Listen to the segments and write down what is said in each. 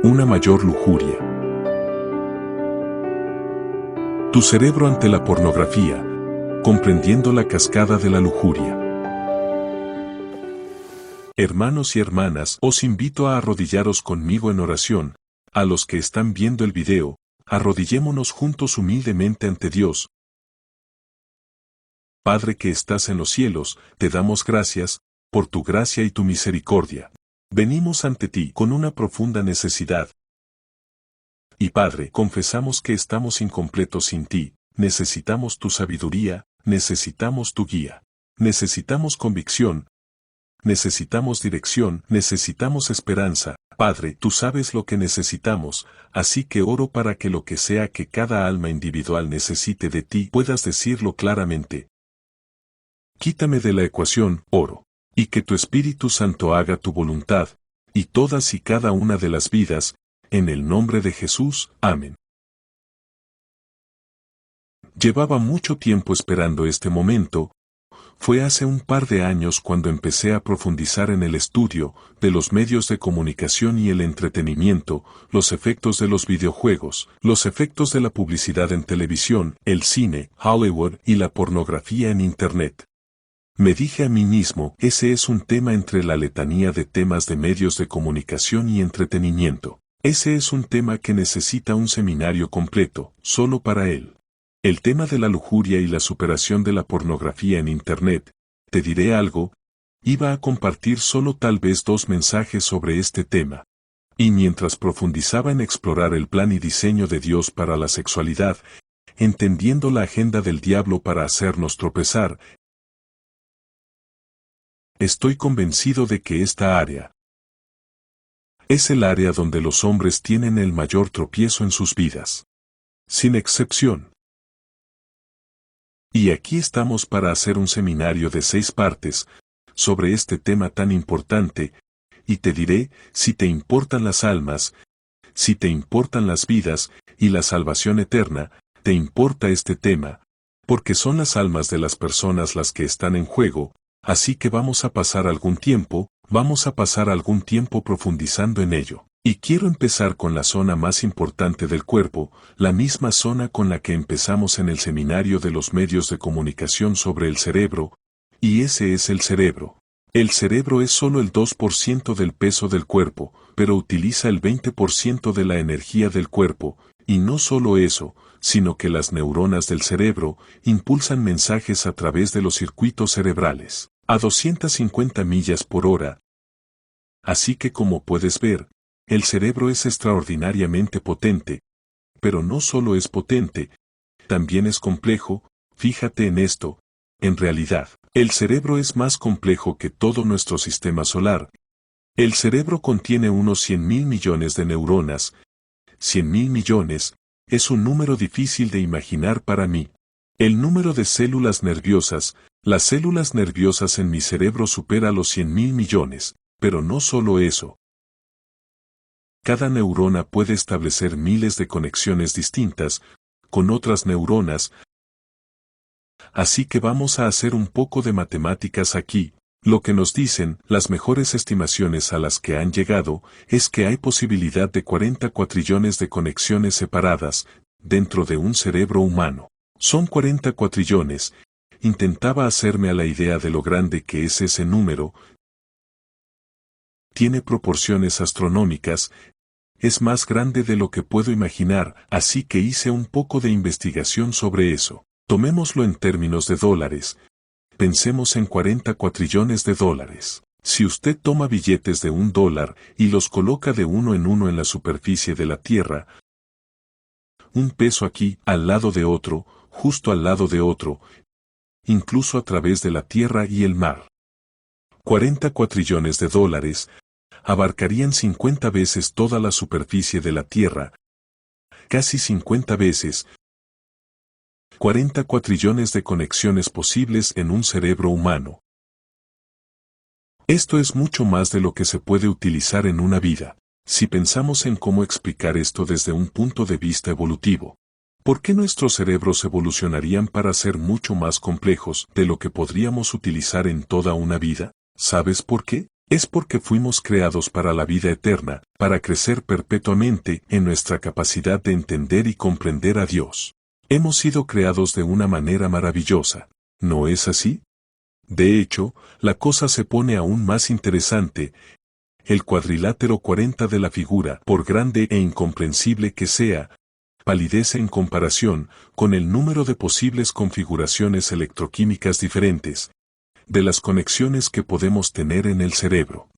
una mayor lujuria. Tu cerebro ante la pornografía, comprendiendo la cascada de la lujuria. Hermanos y hermanas, os invito a arrodillaros conmigo en oración. A los que están viendo el video, arrodillémonos juntos humildemente ante Dios. Padre que estás en los cielos, te damos gracias, por tu gracia y tu misericordia. Venimos ante ti con una profunda necesidad. Y Padre, confesamos que estamos incompletos sin ti, necesitamos tu sabiduría, necesitamos tu guía. Necesitamos convicción, necesitamos dirección, necesitamos esperanza. Padre, tú sabes lo que necesitamos, así que oro para que lo que sea que cada alma individual necesite de ti puedas decirlo claramente. Quítame de la ecuación, oro, y que tu Espíritu Santo haga tu voluntad, y todas y cada una de las vidas, en el nombre de Jesús, amén. Llevaba mucho tiempo esperando este momento. Fue hace un par de años cuando empecé a profundizar en el estudio de los medios de comunicación y el entretenimiento, los efectos de los videojuegos, los efectos de la publicidad en televisión, el cine, Hollywood y la pornografía en Internet. Me dije a mí mismo, ese es un tema entre la letanía de temas de medios de comunicación y entretenimiento. Ese es un tema que necesita un seminario completo, solo para él. El tema de la lujuria y la superación de la pornografía en Internet. Te diré algo, iba a compartir solo tal vez 2 mensajes sobre este tema. Y mientras profundizaba en explorar el plan y diseño de Dios para la sexualidad, entendiendo la agenda del diablo para hacernos tropezar, estoy convencido de que esta área es el área donde los hombres tienen el mayor tropiezo en sus vidas. Sin excepción. Y aquí estamos para hacer un seminario de 6 partes, sobre este tema tan importante, y te diré, si te importan las almas, si te importan las vidas, y la salvación eterna, te importa este tema, porque son las almas de las personas las que están en juego, así que vamos a pasar algún tiempo profundizando en ello. Y quiero empezar con la zona más importante del cuerpo, la misma zona con la que empezamos en el seminario de los medios de comunicación sobre el cerebro, y ese es el cerebro. El cerebro es solo el 2% del peso del cuerpo, pero utiliza el 20% de la energía del cuerpo, y no solo eso, sino que las neuronas del cerebro impulsan mensajes a través de los circuitos cerebrales, a 250 millas por hora. Así que como puedes ver, el cerebro es extraordinariamente potente, pero no solo es potente, también es complejo. Fíjate en esto, en realidad, el cerebro es más complejo que todo nuestro sistema solar. El cerebro contiene unos 100.000 millones de neuronas. 100.000 millones, es un número difícil de imaginar para mí. El número de células nerviosas, las células nerviosas en mi cerebro supera los 100.000 millones, pero no solo eso. Cada neurona puede establecer miles de conexiones distintas con otras neuronas. Así que vamos a hacer un poco de matemáticas aquí. Lo que nos dicen las mejores estimaciones a las que han llegado es que hay posibilidad de 40 cuatrillones de conexiones separadas dentro de un cerebro humano. Son 40 cuatrillones. Intentaba hacerme a la idea de lo grande que es ese número. Tiene proporciones astronómicas. Es más grande de lo que puedo imaginar, así que hice un poco de investigación sobre eso. Tomémoslo en términos de dólares. Pensemos en 40 cuatrillones de dólares. Si usted toma billetes de $1 y los coloca de uno en la superficie de la Tierra, un peso aquí, al lado de otro, justo al lado de otro, incluso a través de la Tierra y el mar. 40 cuatrillones de dólares abarcarían 50 veces toda la superficie de la Tierra, casi 50 veces. 40 cuatrillones de conexiones posibles en un cerebro humano. Esto es mucho más de lo que se puede utilizar en una vida. Si pensamos en cómo explicar esto desde un punto de vista evolutivo, ¿por qué nuestros cerebros evolucionarían para ser mucho más complejos de lo que podríamos utilizar en toda una vida? ¿Sabes por qué? Es porque fuimos creados para la vida eterna, para crecer perpetuamente en nuestra capacidad de entender y comprender a Dios. Hemos sido creados de una manera maravillosa, ¿no es así? De hecho, la cosa se pone aún más interesante. El cuadrilátero 40 de la figura, por grande e incomprensible que sea, palidece en comparación con el número de posibles configuraciones electroquímicas diferentes, de las conexiones que podemos tener en el cerebro.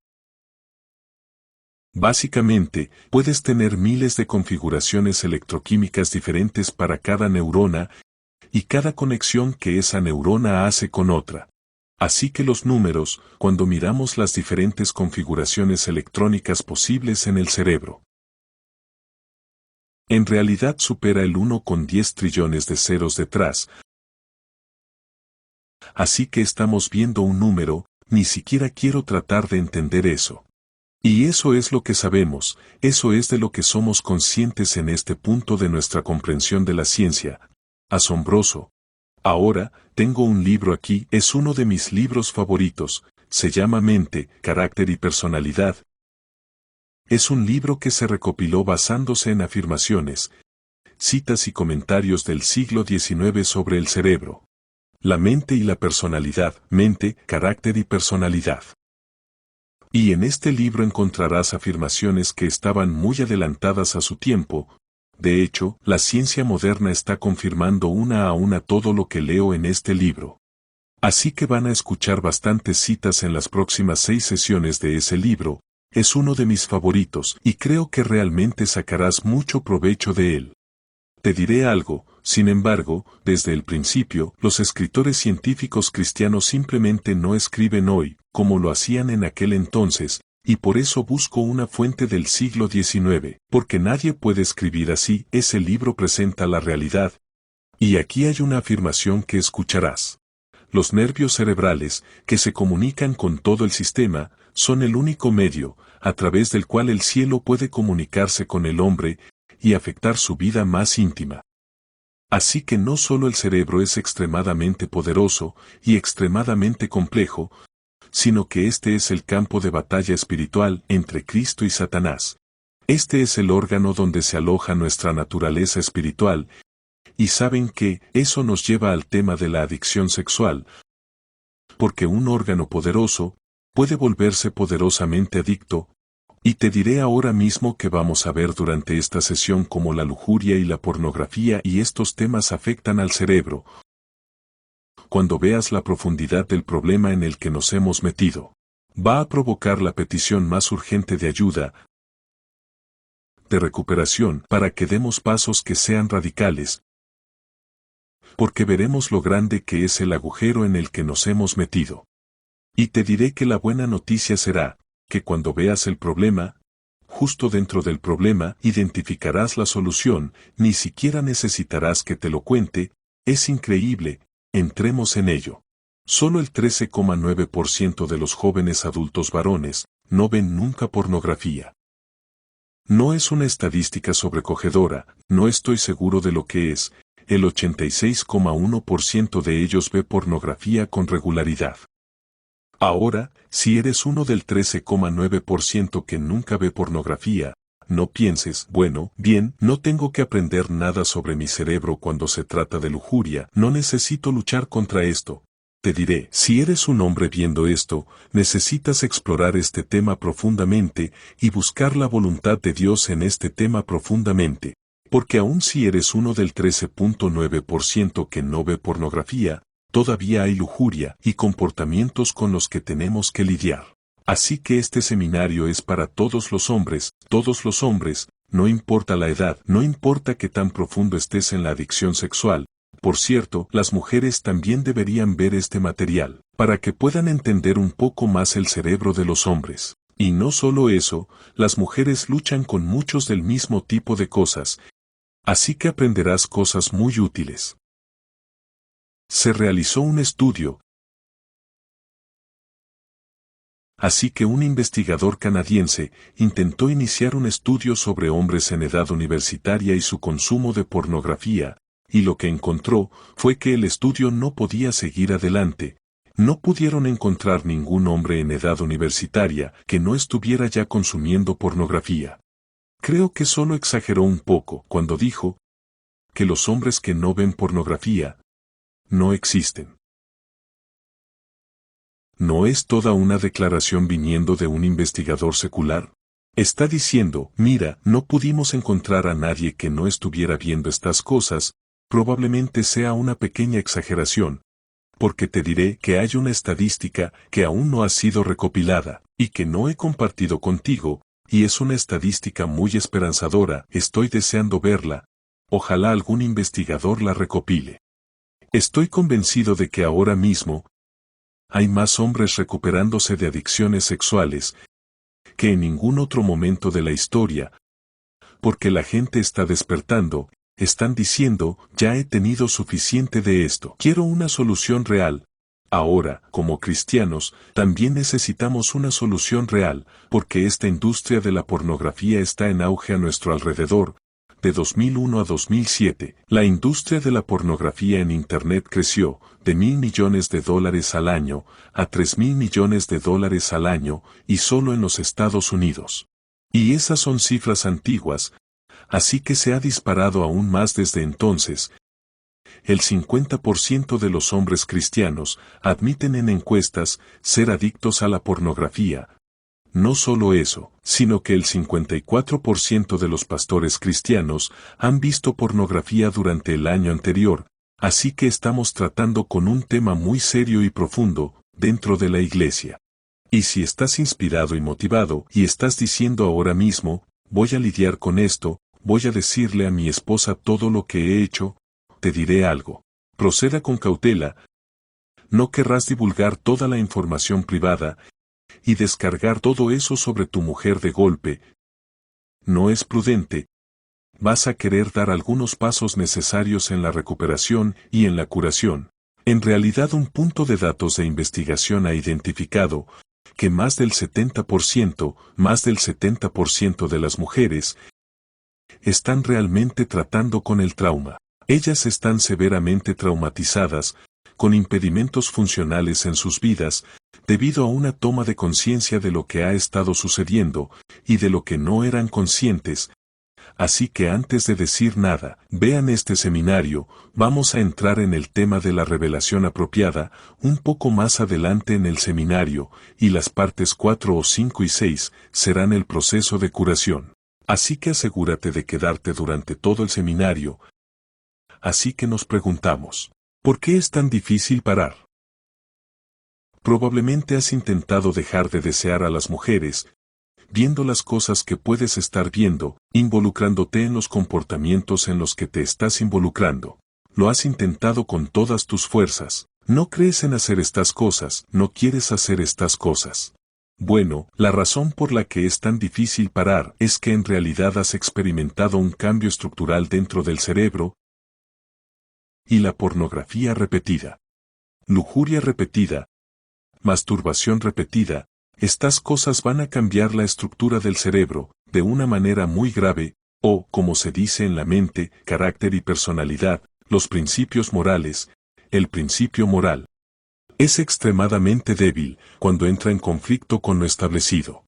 Básicamente, puedes tener miles de configuraciones electroquímicas diferentes para cada neurona y cada conexión que esa neurona hace con otra. Así que los números, cuando miramos las diferentes configuraciones electrónicas posibles en el cerebro, en realidad supera el 1,10 trillones de ceros detrás. Así que estamos viendo un número, ni siquiera quiero tratar de entender eso. Y eso es lo que sabemos, eso es de lo que somos conscientes en este punto de nuestra comprensión de la ciencia. Asombroso. Ahora, tengo un libro aquí, es uno de mis libros favoritos, se llama Mente, Carácter y Personalidad. Es un libro que se recopiló basándose en afirmaciones, citas y comentarios del siglo XIX sobre el cerebro, la mente y la personalidad, mente, carácter y personalidad. Y en este libro encontrarás afirmaciones que estaban muy adelantadas a su tiempo. De hecho, la ciencia moderna está confirmando una a una todo lo que leo en este libro. Así que van a escuchar bastantes citas en las próximas 6 sesiones de ese libro. Es uno de mis favoritos y creo que realmente sacarás mucho provecho de él. Te diré algo, sin embargo, desde el principio, los escritores científicos cristianos simplemente no escriben hoy, como lo hacían en aquel entonces, y por eso busco una fuente del siglo XIX, porque nadie puede escribir así. Ese libro presenta la realidad. Y aquí hay una afirmación que escucharás. Los nervios cerebrales, que se comunican con todo el sistema, son el único medio, a través del cual el cielo puede comunicarse con el hombre y afectar su vida más íntima. Así que no solo el cerebro es extremadamente poderoso y extremadamente complejo, sino que este es el campo de batalla espiritual entre Cristo y Satanás. Este es el órgano donde se aloja nuestra naturaleza espiritual, y saben que eso nos lleva al tema de la adicción sexual, porque un órgano poderoso puede volverse poderosamente adicto, y te diré ahora mismo que vamos a ver durante esta sesión cómo la lujuria y la pornografía y estos temas afectan al cerebro. Cuando veas la profundidad del problema en el que nos hemos metido, va a provocar la petición más urgente de ayuda, de recuperación, para que demos pasos que sean radicales, porque veremos lo grande que es el agujero en el que nos hemos metido. Y te diré que la buena noticia será, que cuando veas el problema, justo dentro del problema identificarás la solución, ni siquiera necesitarás que te lo cuente. Es increíble, entremos en ello. Solo el 13,9% de los jóvenes adultos varones no ven nunca pornografía. No es una estadística sobrecogedora, no estoy seguro de lo que es. El 86,1% de ellos ve pornografía con regularidad. Ahora, si eres uno del 13,9% que nunca ve pornografía, no pienses, bueno, bien, no tengo que aprender nada sobre mi cerebro cuando se trata de lujuria, no necesito luchar contra esto. Te diré, si eres un hombre viendo esto, necesitas explorar este tema profundamente y buscar la voluntad de Dios en este tema profundamente. Porque aun si eres uno del 13,9% que no ve pornografía, todavía hay lujuria y comportamientos con los que tenemos que lidiar. Así que este seminario es para todos los hombres, no importa la edad, no importa qué tan profundo estés en la adicción sexual. Por cierto, las mujeres también deberían ver este material, para que puedan entender un poco más el cerebro de los hombres. Y no solo eso, las mujeres luchan con muchos del mismo tipo de cosas, así que aprenderás cosas muy útiles. Se realizó un estudio, así que un investigador canadiense intentó iniciar un estudio sobre hombres en edad universitaria y su consumo de pornografía, y lo que encontró fue que el estudio no podía seguir adelante. No pudieron encontrar ningún hombre en edad universitaria que no estuviera ya consumiendo pornografía. Creo que solo exageró un poco cuando dijo que los hombres que no ven pornografía no existen. ¿No es toda una declaración viniendo de un investigador secular? Está diciendo, mira, no pudimos encontrar a nadie que no estuviera viendo estas cosas, probablemente sea una pequeña exageración, porque te diré que hay una estadística que aún no ha sido recopilada, y que no he compartido contigo, y es una estadística muy esperanzadora, estoy deseando verla, ojalá algún investigador la recopile. Estoy convencido de que ahora mismo, hay más hombres recuperándose de adicciones sexuales que en ningún otro momento de la historia, porque la gente está despertando, están diciendo, ya he tenido suficiente de esto. Quiero una solución real. Ahora, como cristianos, también necesitamos una solución real, porque esta industria de la pornografía está en auge a nuestro alrededor. De 2001 a 2007, la industria de la pornografía en Internet creció de $1.000 millones al año a $3.000 millones al año, y solo en los Estados Unidos. Y esas son cifras antiguas, así que se ha disparado aún más desde entonces. El 50% de los hombres cristianos admiten en encuestas ser adictos a la pornografía. No solo eso, sino que el 54% de los pastores cristianos han visto pornografía durante el año anterior, así que estamos tratando con un tema muy serio y profundo dentro de la iglesia. Y si estás inspirado y motivado y estás diciendo ahora mismo, voy a lidiar con esto, voy a decirle a mi esposa todo lo que he hecho, te diré algo. Proceda con cautela. No querrás divulgar toda la información privada y descargar todo eso sobre tu mujer de golpe. No es prudente. Vas a querer dar algunos pasos necesarios en la recuperación y en la curación. En realidad, un punto de datos de investigación ha identificado que más del 70% de las mujeres están realmente tratando con el trauma. Ellas están severamente traumatizadas, con impedimentos funcionales en sus vidas, debido a una toma de conciencia de lo que ha estado sucediendo, y de lo que no eran conscientes. Así que antes de decir nada, vean este seminario, vamos a entrar en el tema de la revelación apropiada, un poco más adelante en el seminario, y las partes 4 o 5 y 6 serán el proceso de curación. Así que asegúrate de quedarte durante todo el seminario. Así que nos preguntamos, ¿por qué es tan difícil parar? Probablemente has intentado dejar de desear a las mujeres, viendo las cosas que puedes estar viendo, involucrándote en los comportamientos en los que te estás involucrando. Lo has intentado con todas tus fuerzas. No crees en hacer estas cosas, no quieres hacer estas cosas. Bueno, la razón por la que es tan difícil parar es que en realidad has experimentado un cambio estructural dentro del cerebro, y la pornografía repetida, lujuria repetida, masturbación repetida, estas cosas van a cambiar la estructura del cerebro, de una manera muy grave, o, como se dice en la mente, carácter y personalidad, los principios morales. El principio moral es extremadamente débil cuando entra en conflicto con lo establecido,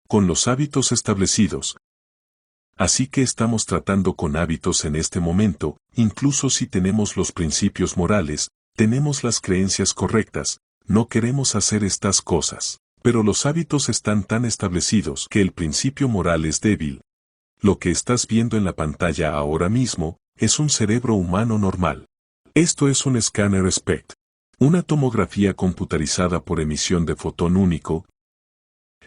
con los hábitos establecidos. Así que estamos tratando con hábitos en este momento, incluso si tenemos los principios morales, tenemos las creencias correctas, no queremos hacer estas cosas, pero los hábitos están tan establecidos que el principio moral es débil. Lo que estás viendo en la pantalla ahora mismo es un cerebro humano normal. Esto es un escáner SPECT, una tomografía computarizada por emisión de fotón único.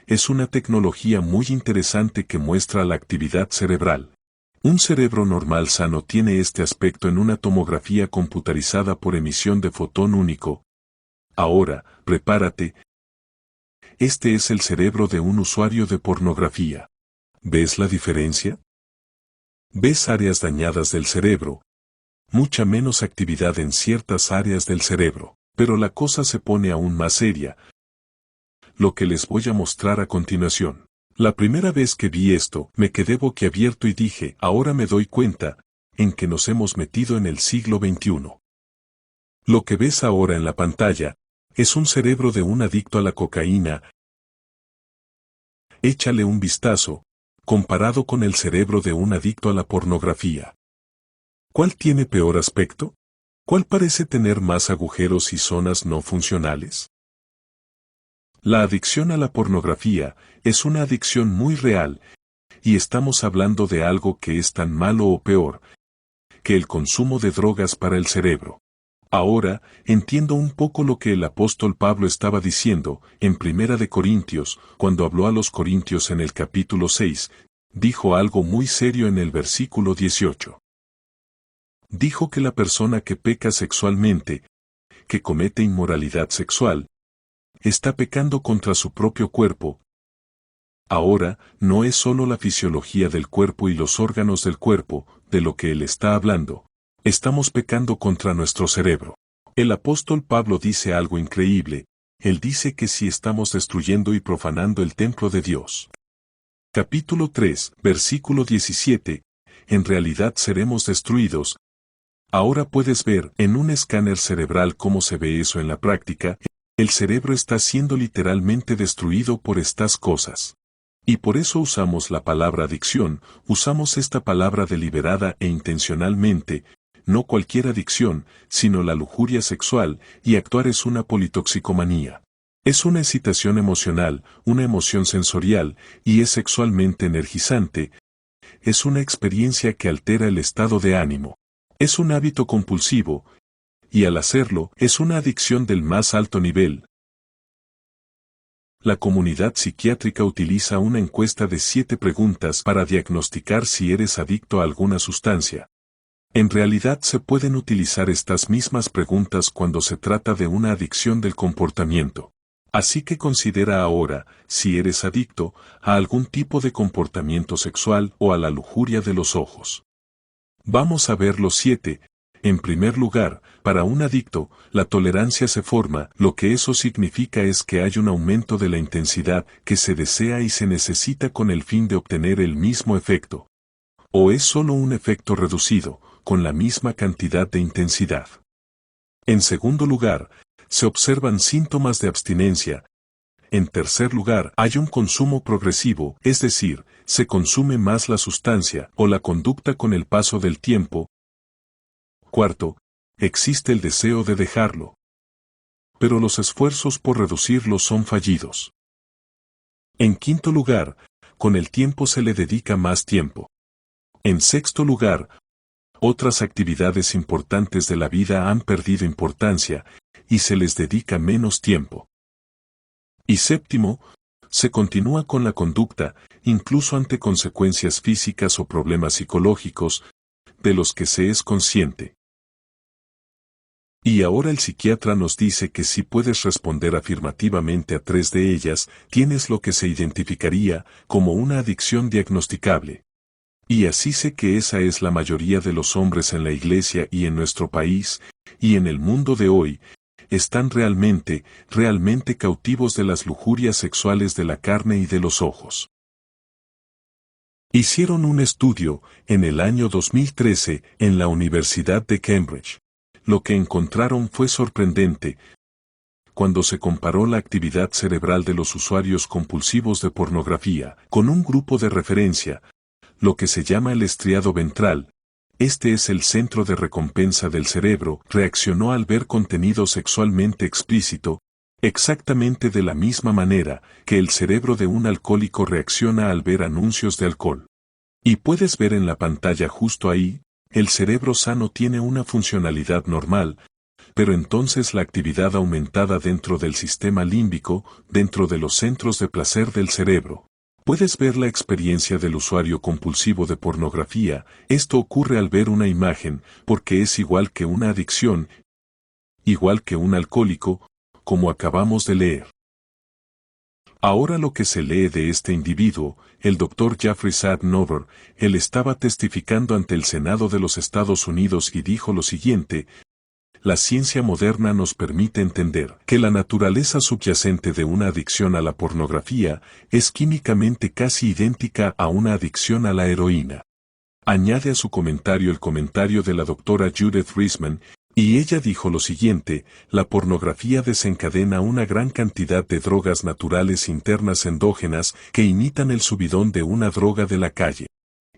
Es una tecnología muy interesante que muestra la actividad cerebral. Un cerebro normal sano tiene este aspecto en una tomografía computarizada por emisión de fotón único. Ahora, prepárate. Este es el cerebro de un usuario de pornografía. ¿Ves la diferencia? ¿Ves áreas dañadas del cerebro? Mucha menos actividad en ciertas áreas del cerebro, pero la cosa se pone aún más seria. Lo que les voy a mostrar a continuación. La primera vez que vi esto, me quedé boquiabierto y dije, ahora me doy cuenta, en que nos hemos metido en el siglo XXI. Lo que ves ahora en la pantalla es un cerebro de un adicto a la cocaína. Échale un vistazo, comparado con el cerebro de un adicto a la pornografía. ¿Cuál tiene peor aspecto? ¿Cuál parece tener más agujeros y zonas no funcionales? La adicción a la pornografía es una adicción muy real, y estamos hablando de algo que es tan malo o peor que el consumo de drogas para el cerebro. Ahora, entiendo un poco lo que el apóstol Pablo estaba diciendo en Primera de Corintios, cuando habló a los Corintios en el capítulo 6, dijo algo muy serio en el versículo 18. Dijo que la persona que peca sexualmente, que comete inmoralidad sexual, está pecando contra su propio cuerpo. Ahora, no es solo la fisiología del cuerpo y los órganos del cuerpo, de lo que él está hablando. Estamos pecando contra nuestro cerebro. El apóstol Pablo dice algo increíble. Él dice que si estamos destruyendo y profanando el templo de Dios. Capítulo 3, versículo 17. En realidad seremos destruidos. Ahora puedes ver en un escáner cerebral cómo se ve eso en la práctica. El cerebro está siendo literalmente destruido por estas cosas. Y por eso usamos la palabra adicción, usamos esta palabra deliberada e intencionalmente, no cualquier adicción, sino la lujuria sexual, y actuar es una politoxicomanía. Es una excitación emocional, una emoción sensorial, y es sexualmente energizante. Es una experiencia que altera el estado de ánimo. Es un hábito compulsivo, y al hacerlo, es una adicción del más alto nivel. La comunidad psiquiátrica utiliza una encuesta de 7 preguntas para diagnosticar si eres adicto a alguna sustancia. En realidad se pueden utilizar estas mismas preguntas cuando se trata de una adicción del comportamiento. Así que considera ahora si eres adicto a algún tipo de comportamiento sexual o a la lujuria de los ojos. Vamos a ver los 7. En primer lugar, para un adicto, la tolerancia se forma, lo que eso significa es que hay un aumento de la intensidad que se desea y se necesita con el fin de obtener el mismo efecto. O es solo un efecto reducido, con la misma cantidad de intensidad. En segundo lugar, se observan síntomas de abstinencia. En tercer lugar, hay un consumo progresivo, es decir, se consume más la sustancia o la conducta con el paso del tiempo. Cuarto, existe el deseo de dejarlo. Pero los esfuerzos por reducirlo son fallidos. En quinto lugar, con el tiempo se le dedica más tiempo. En sexto lugar, otras actividades importantes de la vida han perdido importancia, y se les dedica menos tiempo. Y séptimo, se continúa con la conducta, incluso ante consecuencias físicas o problemas psicológicos, de los que se es consciente. Y ahora el psiquiatra nos dice que si puedes responder afirmativamente a 3 de ellas, tienes lo que se identificaría como una adicción diagnosticable. Y así sé que esa es la mayoría de los hombres en la iglesia y en nuestro país, y en el mundo de hoy, están realmente cautivos de las lujurias sexuales de la carne y de los ojos. Hicieron un estudio, en el año 2013, en la Universidad de Cambridge. Lo que encontraron fue sorprendente. Cuando se comparó la actividad cerebral de los usuarios compulsivos de pornografía con un grupo de referencia, lo que se llama el estriado ventral, este es el centro de recompensa del cerebro, reaccionó al ver contenido sexualmente explícito, exactamente de la misma manera que el cerebro de un alcohólico reacciona al ver anuncios de alcohol. Y puedes ver en la pantalla justo ahí, el cerebro sano tiene una funcionalidad normal, pero entonces la actividad aumentada dentro del sistema límbico, dentro de los centros de placer del cerebro. Puedes ver la experiencia del usuario compulsivo de pornografía. Esto ocurre al ver una imagen, porque es igual que una adicción, igual que un alcohólico, como acabamos de leer. Ahora lo que se lee de este individuo, el Dr. Jeffrey Sadnover, él estaba testificando ante el Senado de los Estados Unidos y dijo lo siguiente: la ciencia moderna nos permite entender que la naturaleza subyacente de una adicción a la pornografía es químicamente casi idéntica a una adicción a la heroína. Añade a su comentario el comentario de la doctora Judith Reisman, Y ella dijo lo siguiente: la pornografía desencadena una gran cantidad de drogas naturales internas endógenas que imitan el subidón de una droga de la calle.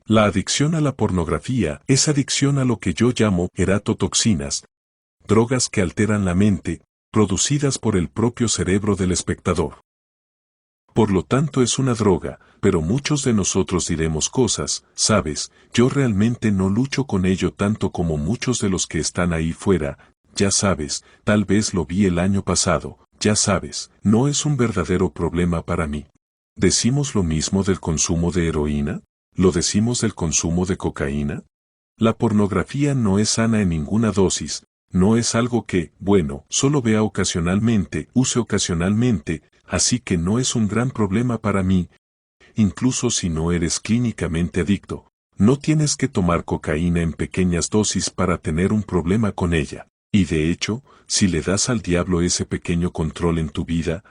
La adicción a la pornografía es adicción a lo que yo llamo eratotoxinas, drogas que alteran la mente, producidas por el propio cerebro del espectador. Por lo tanto es una droga, pero muchos de nosotros diremos cosas: sabes, yo realmente no lucho con ello tanto como muchos de los que están ahí fuera, ya sabes, tal vez lo vi el año pasado, ya sabes, no es un verdadero problema para mí. ¿Decimos lo mismo del consumo de heroína? ¿Lo decimos del consumo de cocaína? La pornografía no es sana en ninguna dosis, no es algo que, bueno, solo vea ocasionalmente, use ocasionalmente, así que no es un gran problema para mí, incluso si no eres clínicamente adicto. No tienes que tomar cocaína en pequeñas dosis para tener un problema con ella. Y de hecho, si le das al diablo ese pequeño control en tu vida,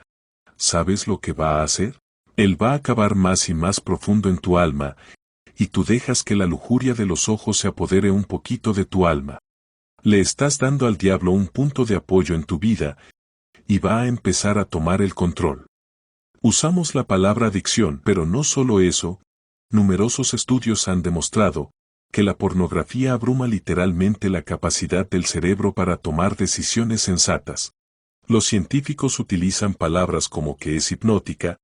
¿sabes lo que va a hacer? Él va a cavar más y más profundo en tu alma, y tú dejas que la lujuria de los ojos se apodere un poquito de tu alma. Le estás dando al diablo un punto de apoyo en tu vida, y va a empezar a tomar el control. Usamos la palabra adicción, pero no solo eso. Numerosos estudios han demostrado que la pornografía abruma literalmente la capacidad del cerebro para tomar decisiones sensatas. Los científicos utilizan palabras como que es hipnótica,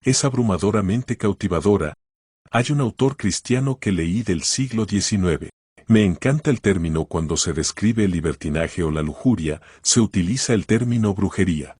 es abrumadoramente cautivadora. Hay un autor cristiano que leí del siglo XIX. Me encanta el término cuando se describe el libertinaje o la lujuria, se utiliza el término brujería.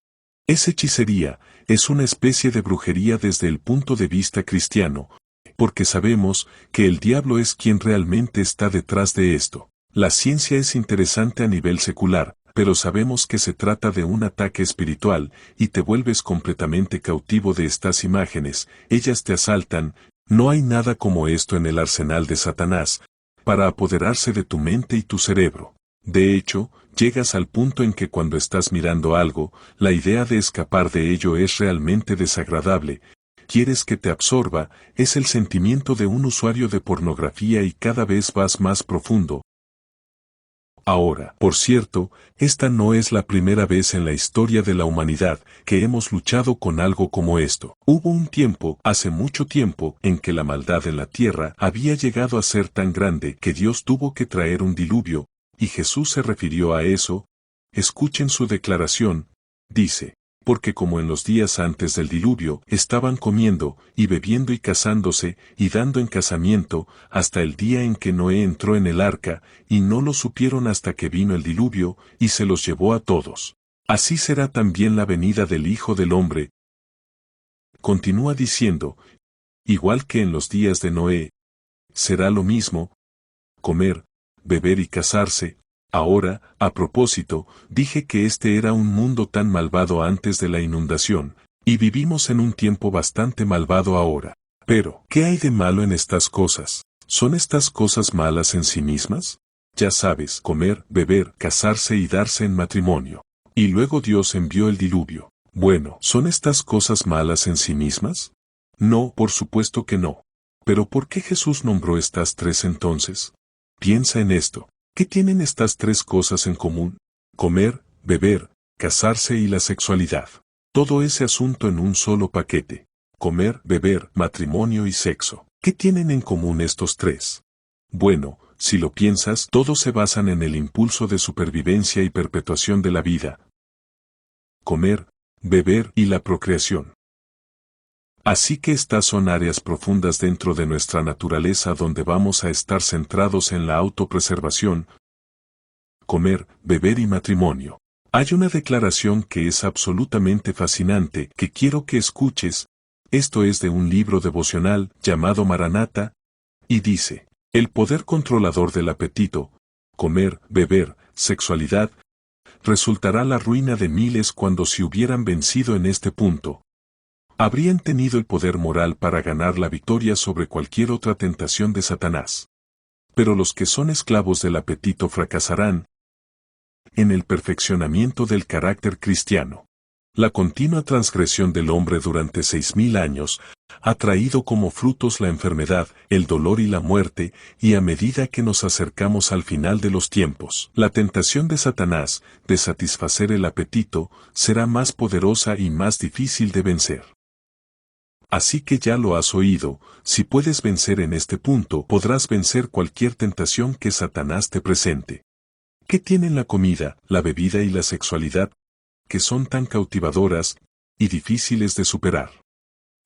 Es hechicería, es una especie de brujería desde el punto de vista cristiano, porque sabemos que el diablo es quien realmente está detrás de esto. La ciencia es interesante a nivel secular, pero sabemos que se trata de un ataque espiritual, y te vuelves completamente cautivo de estas imágenes, ellas te asaltan. No hay nada como esto en el arsenal de Satanás, para apoderarse de tu mente y tu cerebro. De hecho, llegas al punto en que cuando estás mirando algo, la idea de escapar de ello es realmente desagradable. Quieres que te absorba, es el sentimiento de un usuario de pornografía y cada vez vas más profundo. Ahora, por cierto, esta no es la primera vez en la historia de la humanidad que hemos luchado con algo como esto. Hubo un tiempo, hace mucho tiempo, en que la maldad en la tierra había llegado a ser tan grande que Dios tuvo que traer un diluvio, y Jesús se refirió a eso. Escuchen su declaración, dice: porque como en los días antes del diluvio estaban comiendo y bebiendo y casándose y dando en casamiento hasta el día en que Noé entró en el arca, y no lo supieron hasta que vino el diluvio y se los llevó a todos. Así será también la venida del Hijo del Hombre. Continúa diciendo: igual que en los días de Noé, será lo mismo, comer, beber y casarse. Ahora, a propósito, dije que este era un mundo tan malvado antes de la inundación, y vivimos en un tiempo bastante malvado ahora. Pero, ¿qué hay de malo en estas cosas? ¿Son estas cosas malas en sí mismas? Ya sabes, comer, beber, casarse y darse en matrimonio. Y luego Dios envió el diluvio. Bueno, ¿son estas cosas malas en sí mismas? No, por supuesto que no. Pero ¿por qué Jesús nombró estas tres entonces? Piensa en esto. ¿Qué tienen estas tres cosas en común? Comer, beber, casarse y la sexualidad. Todo ese asunto en un solo paquete. Comer, beber, matrimonio y sexo. ¿Qué tienen en común estos tres? Bueno, si lo piensas, todos se basan en el impulso de supervivencia y perpetuación de la vida. Comer, beber y la procreación. Así que estas son áreas profundas dentro de nuestra naturaleza donde vamos a estar centrados en la autopreservación. Comer, beber y matrimonio. Hay una declaración que es absolutamente fascinante que quiero que escuches. Esto es de un libro devocional llamado Maranata, y dice: el poder controlador del apetito, comer, beber, sexualidad, resultará la ruina de miles cuando se hubieran vencido en este punto. Habrían tenido el poder moral para ganar la victoria sobre cualquier otra tentación de Satanás. Pero los que son esclavos del apetito fracasarán en el perfeccionamiento del carácter cristiano. La continua transgresión del hombre durante 6000 años ha traído como frutos la enfermedad, el dolor y la muerte, y a medida que nos acercamos al final de los tiempos, la tentación de Satanás de satisfacer el apetito será más poderosa y más difícil de vencer. Así que ya lo has oído, si puedes vencer en este punto, podrás vencer cualquier tentación que Satanás te presente. ¿Qué tienen la comida, la bebida y la sexualidad, que son tan cautivadoras y difíciles de superar?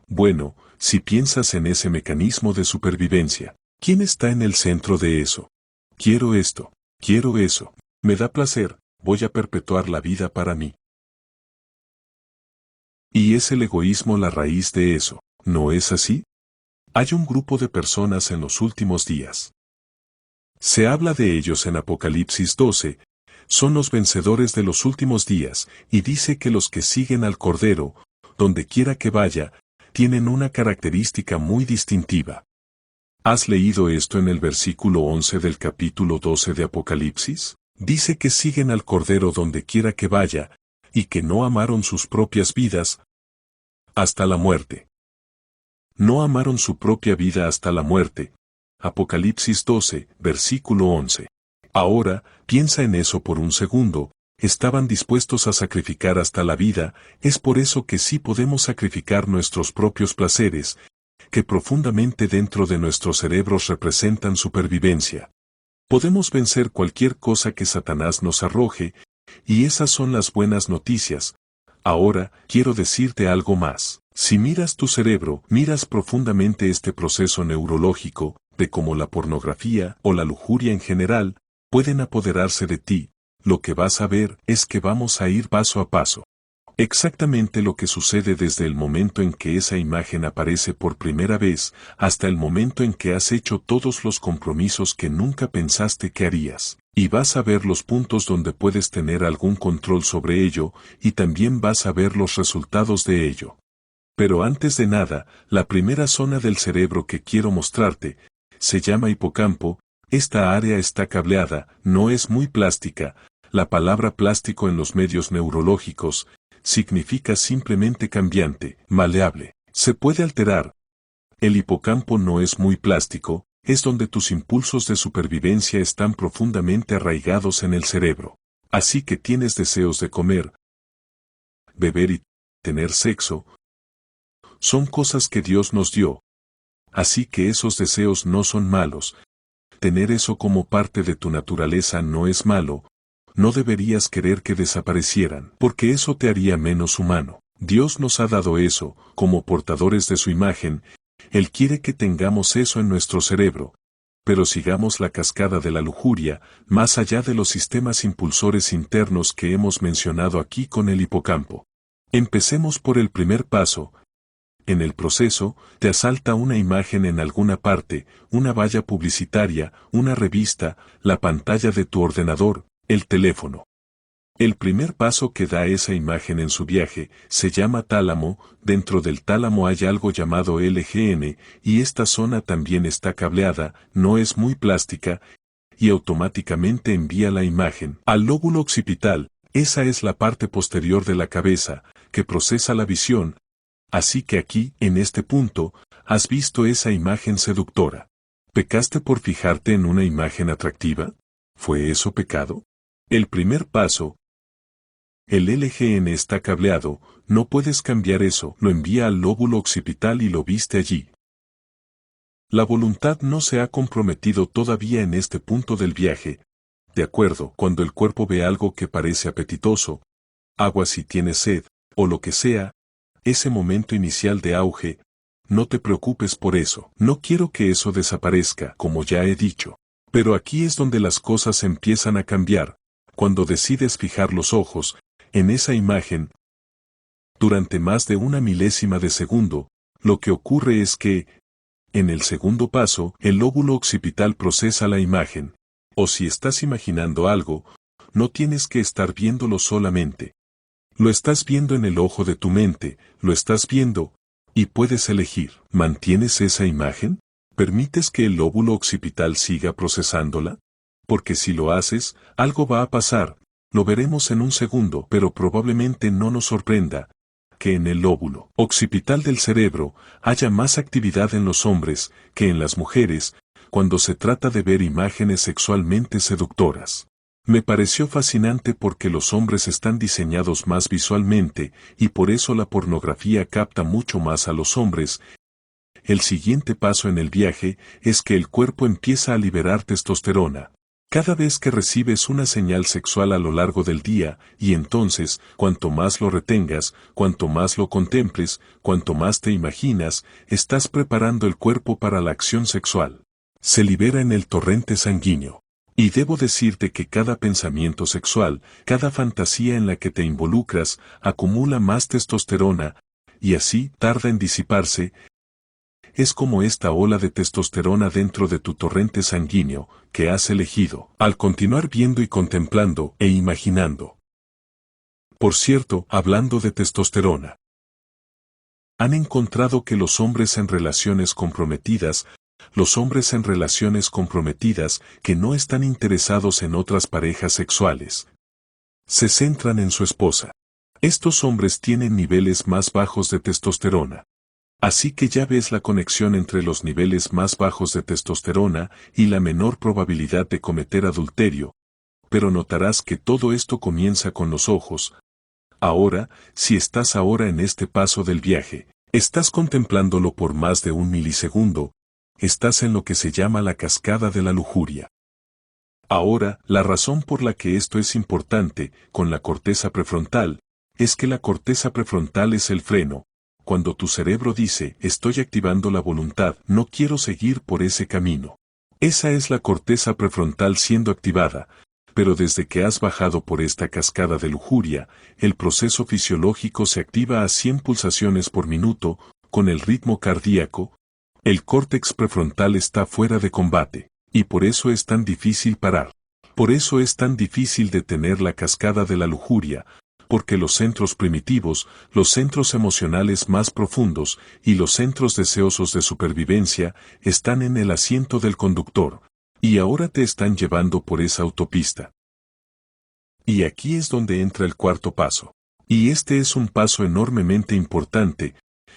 Bueno, si piensas en ese mecanismo de supervivencia, ¿quién está en el centro de eso? Quiero esto, quiero eso, me da placer, voy a perpetuar la vida para mí. Y es el egoísmo la raíz de eso, ¿no es así? Hay un grupo de personas en los últimos días. Se habla de ellos en Apocalipsis 12, son los vencedores de los últimos días, y dice que los que siguen al Cordero, donde quiera que vaya, tienen una característica muy distintiva. ¿Has leído esto en el versículo 11 del capítulo 12 de Apocalipsis? Dice que siguen al Cordero donde quiera que vaya, y que no amaron sus propias vidas hasta la muerte. No amaron su propia vida hasta la muerte. Apocalipsis 12, versículo 11. Ahora, piensa en eso por un segundo, estaban dispuestos a sacrificar hasta la vida, es por eso que sí podemos sacrificar nuestros propios placeres, que profundamente dentro de nuestros cerebros representan supervivencia. Podemos vencer cualquier cosa que Satanás nos arroje, y esas son las buenas noticias. Ahora, quiero decirte algo más. Si miras tu cerebro, miras profundamente este proceso neurológico, de cómo la pornografía o la lujuria en general, pueden apoderarse de ti, lo que vas a ver es que vamos a ir paso a paso. Exactamente lo que sucede desde el momento en que esa imagen aparece por primera vez, hasta el momento en que has hecho todos los compromisos que nunca pensaste que harías. Y vas a ver los puntos donde puedes tener algún control sobre ello, y también vas a ver los resultados de ello. Pero antes de nada, la primera zona del cerebro que quiero mostrarte, se llama hipocampo. Esta área está cableada, no es muy plástica. La palabra plástico en los medios neurológicos significa simplemente cambiante, maleable. Se puede alterar. El hipocampo no es muy plástico, es donde tus impulsos de supervivencia están profundamente arraigados en el cerebro. Así que tienes deseos de comer, beber y tener sexo. Son cosas que Dios nos dio. Así que esos deseos no son malos. Tener eso como parte de tu naturaleza no es malo. No deberías querer que desaparecieran, porque eso te haría menos humano. Dios nos ha dado eso, como portadores de su imagen. Él quiere que tengamos eso en nuestro cerebro. Pero sigamos la cascada de la lujuria, más allá de los sistemas impulsores internos que hemos mencionado aquí con el hipocampo. Empecemos por el primer paso. En el proceso, te asalta una imagen en alguna parte, una valla publicitaria, una revista, la pantalla de tu ordenador, el teléfono. El primer paso que da esa imagen en su viaje se llama tálamo. Dentro del tálamo hay algo llamado LGN, y esta zona también está cableada, no es muy plástica, y automáticamente envía la imagen al lóbulo occipital. Esa es la parte posterior de la cabeza, que procesa la visión. Así que aquí, en este punto, has visto esa imagen seductora. ¿Pecaste por fijarte en una imagen atractiva? ¿Fue eso pecado? El primer paso. El LGN está cableado, no puedes cambiar eso, lo envía al lóbulo occipital y lo viste allí. La voluntad no se ha comprometido todavía en este punto del viaje. De acuerdo, cuando el cuerpo ve algo que parece apetitoso, agua si tienes sed, o lo que sea, ese momento inicial de auge, no te preocupes por eso. No quiero que eso desaparezca, como ya he dicho. Pero aquí es donde las cosas empiezan a cambiar, cuando decides fijar los ojos en esa imagen. Durante más de una milésima de segundo, lo que ocurre es que, en el segundo paso, el lóbulo occipital procesa la imagen. O si estás imaginando algo, no tienes que estar viéndolo solamente. Lo estás viendo en el ojo de tu mente, lo estás viendo, y puedes elegir. ¿Mantienes esa imagen? ¿Permites que el lóbulo occipital siga procesándola? Porque si lo haces, algo va a pasar. Lo veremos en un segundo, pero probablemente no nos sorprenda que en el lóbulo occipital del cerebro haya más actividad en los hombres que en las mujeres cuando se trata de ver imágenes sexualmente seductoras. Me pareció fascinante porque los hombres están diseñados más visualmente y por eso la pornografía capta mucho más a los hombres. El siguiente paso en el viaje es que el cuerpo empieza a liberar testosterona cada vez que recibes una señal sexual a lo largo del día, y entonces, cuanto más lo retengas, cuanto más lo contemples, cuanto más te imaginas, estás preparando el cuerpo para la acción sexual. Se libera en el torrente sanguíneo. Y debo decirte que cada pensamiento sexual, cada fantasía en la que te involucras, acumula más testosterona, y así tarda en disiparse. Es como esta ola de testosterona dentro de tu torrente sanguíneo, que has elegido, al continuar viendo y contemplando e imaginando. Por cierto, hablando de testosterona, han encontrado que los hombres en relaciones comprometidas que no están interesados en otras parejas sexuales, se centran en su esposa. Estos hombres tienen niveles más bajos de testosterona. Así que ya ves la conexión entre los niveles más bajos de testosterona y la menor probabilidad de cometer adulterio. Pero notarás que todo esto comienza con los ojos. Ahora, si estás ahora en este paso del viaje, estás contemplándolo por más de un milisegundo, estás en lo que se llama la cascada de la lujuria. Ahora, la razón por la que esto es importante con la corteza prefrontal, es que la corteza prefrontal es el freno. Cuando tu cerebro dice, estoy activando la voluntad, no quiero seguir por ese camino. Esa es la corteza prefrontal siendo activada, pero desde que has bajado por esta cascada de lujuria, el proceso fisiológico se activa a 100 pulsaciones por minuto, con el ritmo cardíaco, el córtex prefrontal está fuera de combate, y por eso es tan difícil parar. Por eso es tan difícil detener la cascada de la lujuria, porque los centros primitivos, los centros emocionales más profundos y los centros deseosos de supervivencia están en el asiento del conductor, y ahora te están llevando por esa autopista. Y aquí es donde entra el cuarto paso. Y este es un paso enormemente importante,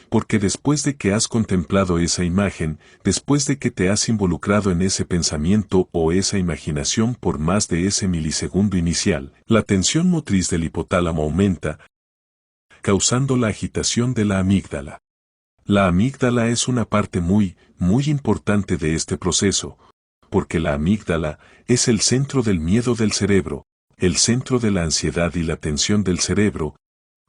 porque después de que has contemplado esa imagen, después de que te has involucrado en ese pensamiento o esa imaginación por más de ese milisegundo inicial, la tensión motriz del hipotálamo aumenta, causando la agitación de la amígdala. La amígdala es una parte muy importante de este proceso, porque la amígdala es el centro del miedo del cerebro, el centro de la ansiedad y la tensión del cerebro.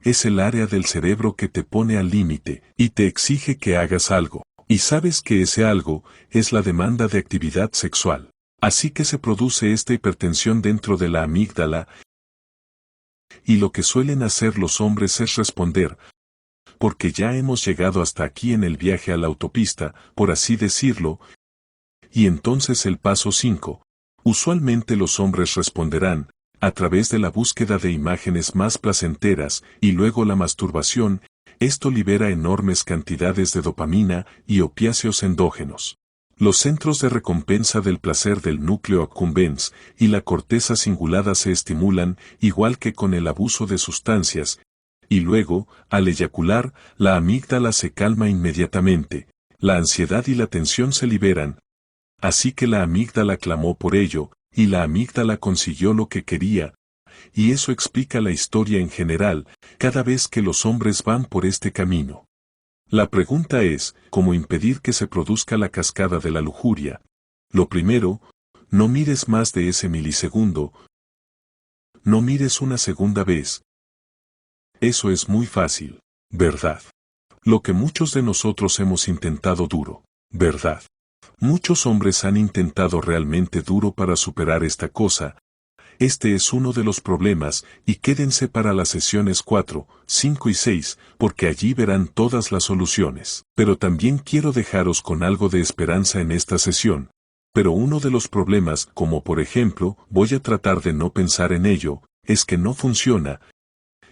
Es el área del cerebro que te pone al límite y te exige que hagas algo. Y sabes que ese algo es la demanda de actividad sexual. Así que se produce esta hipertensión dentro de la amígdala. Y lo que suelen hacer los hombres es responder, porque ya hemos llegado hasta aquí en el viaje a la autopista, por así decirlo. Y entonces el paso 5. Usualmente los hombres responderán, a través de la búsqueda de imágenes más placenteras y luego la masturbación, esto libera enormes cantidades de dopamina y opiáceos endógenos. Los centros de recompensa del placer del núcleo accumbens y la corteza cingulada se estimulan igual que con el abuso de sustancias, y luego, al eyacular, la amígdala se calma inmediatamente, la ansiedad y la tensión se liberan. Así que la amígdala clamó por ello, y la amígdala consiguió lo que quería, y eso explica la historia en general, cada vez que los hombres van por este camino. La pregunta es, ¿cómo impedir que se produzca la cascada de la lujuria? Lo primero, no mires más de ese milisegundo, no mires una segunda vez. Eso es muy fácil, ¿verdad? Lo que muchos de nosotros hemos intentado duro, ¿verdad? Muchos hombres han intentado realmente duro para superar esta cosa. Este es uno de los problemas, y quédense para las sesiones 4, 5 y 6, porque allí verán todas las soluciones. Pero también quiero dejaros con algo de esperanza en esta sesión. Pero uno de los problemas, como por ejemplo, voy a tratar de no pensar en ello, es que no funciona.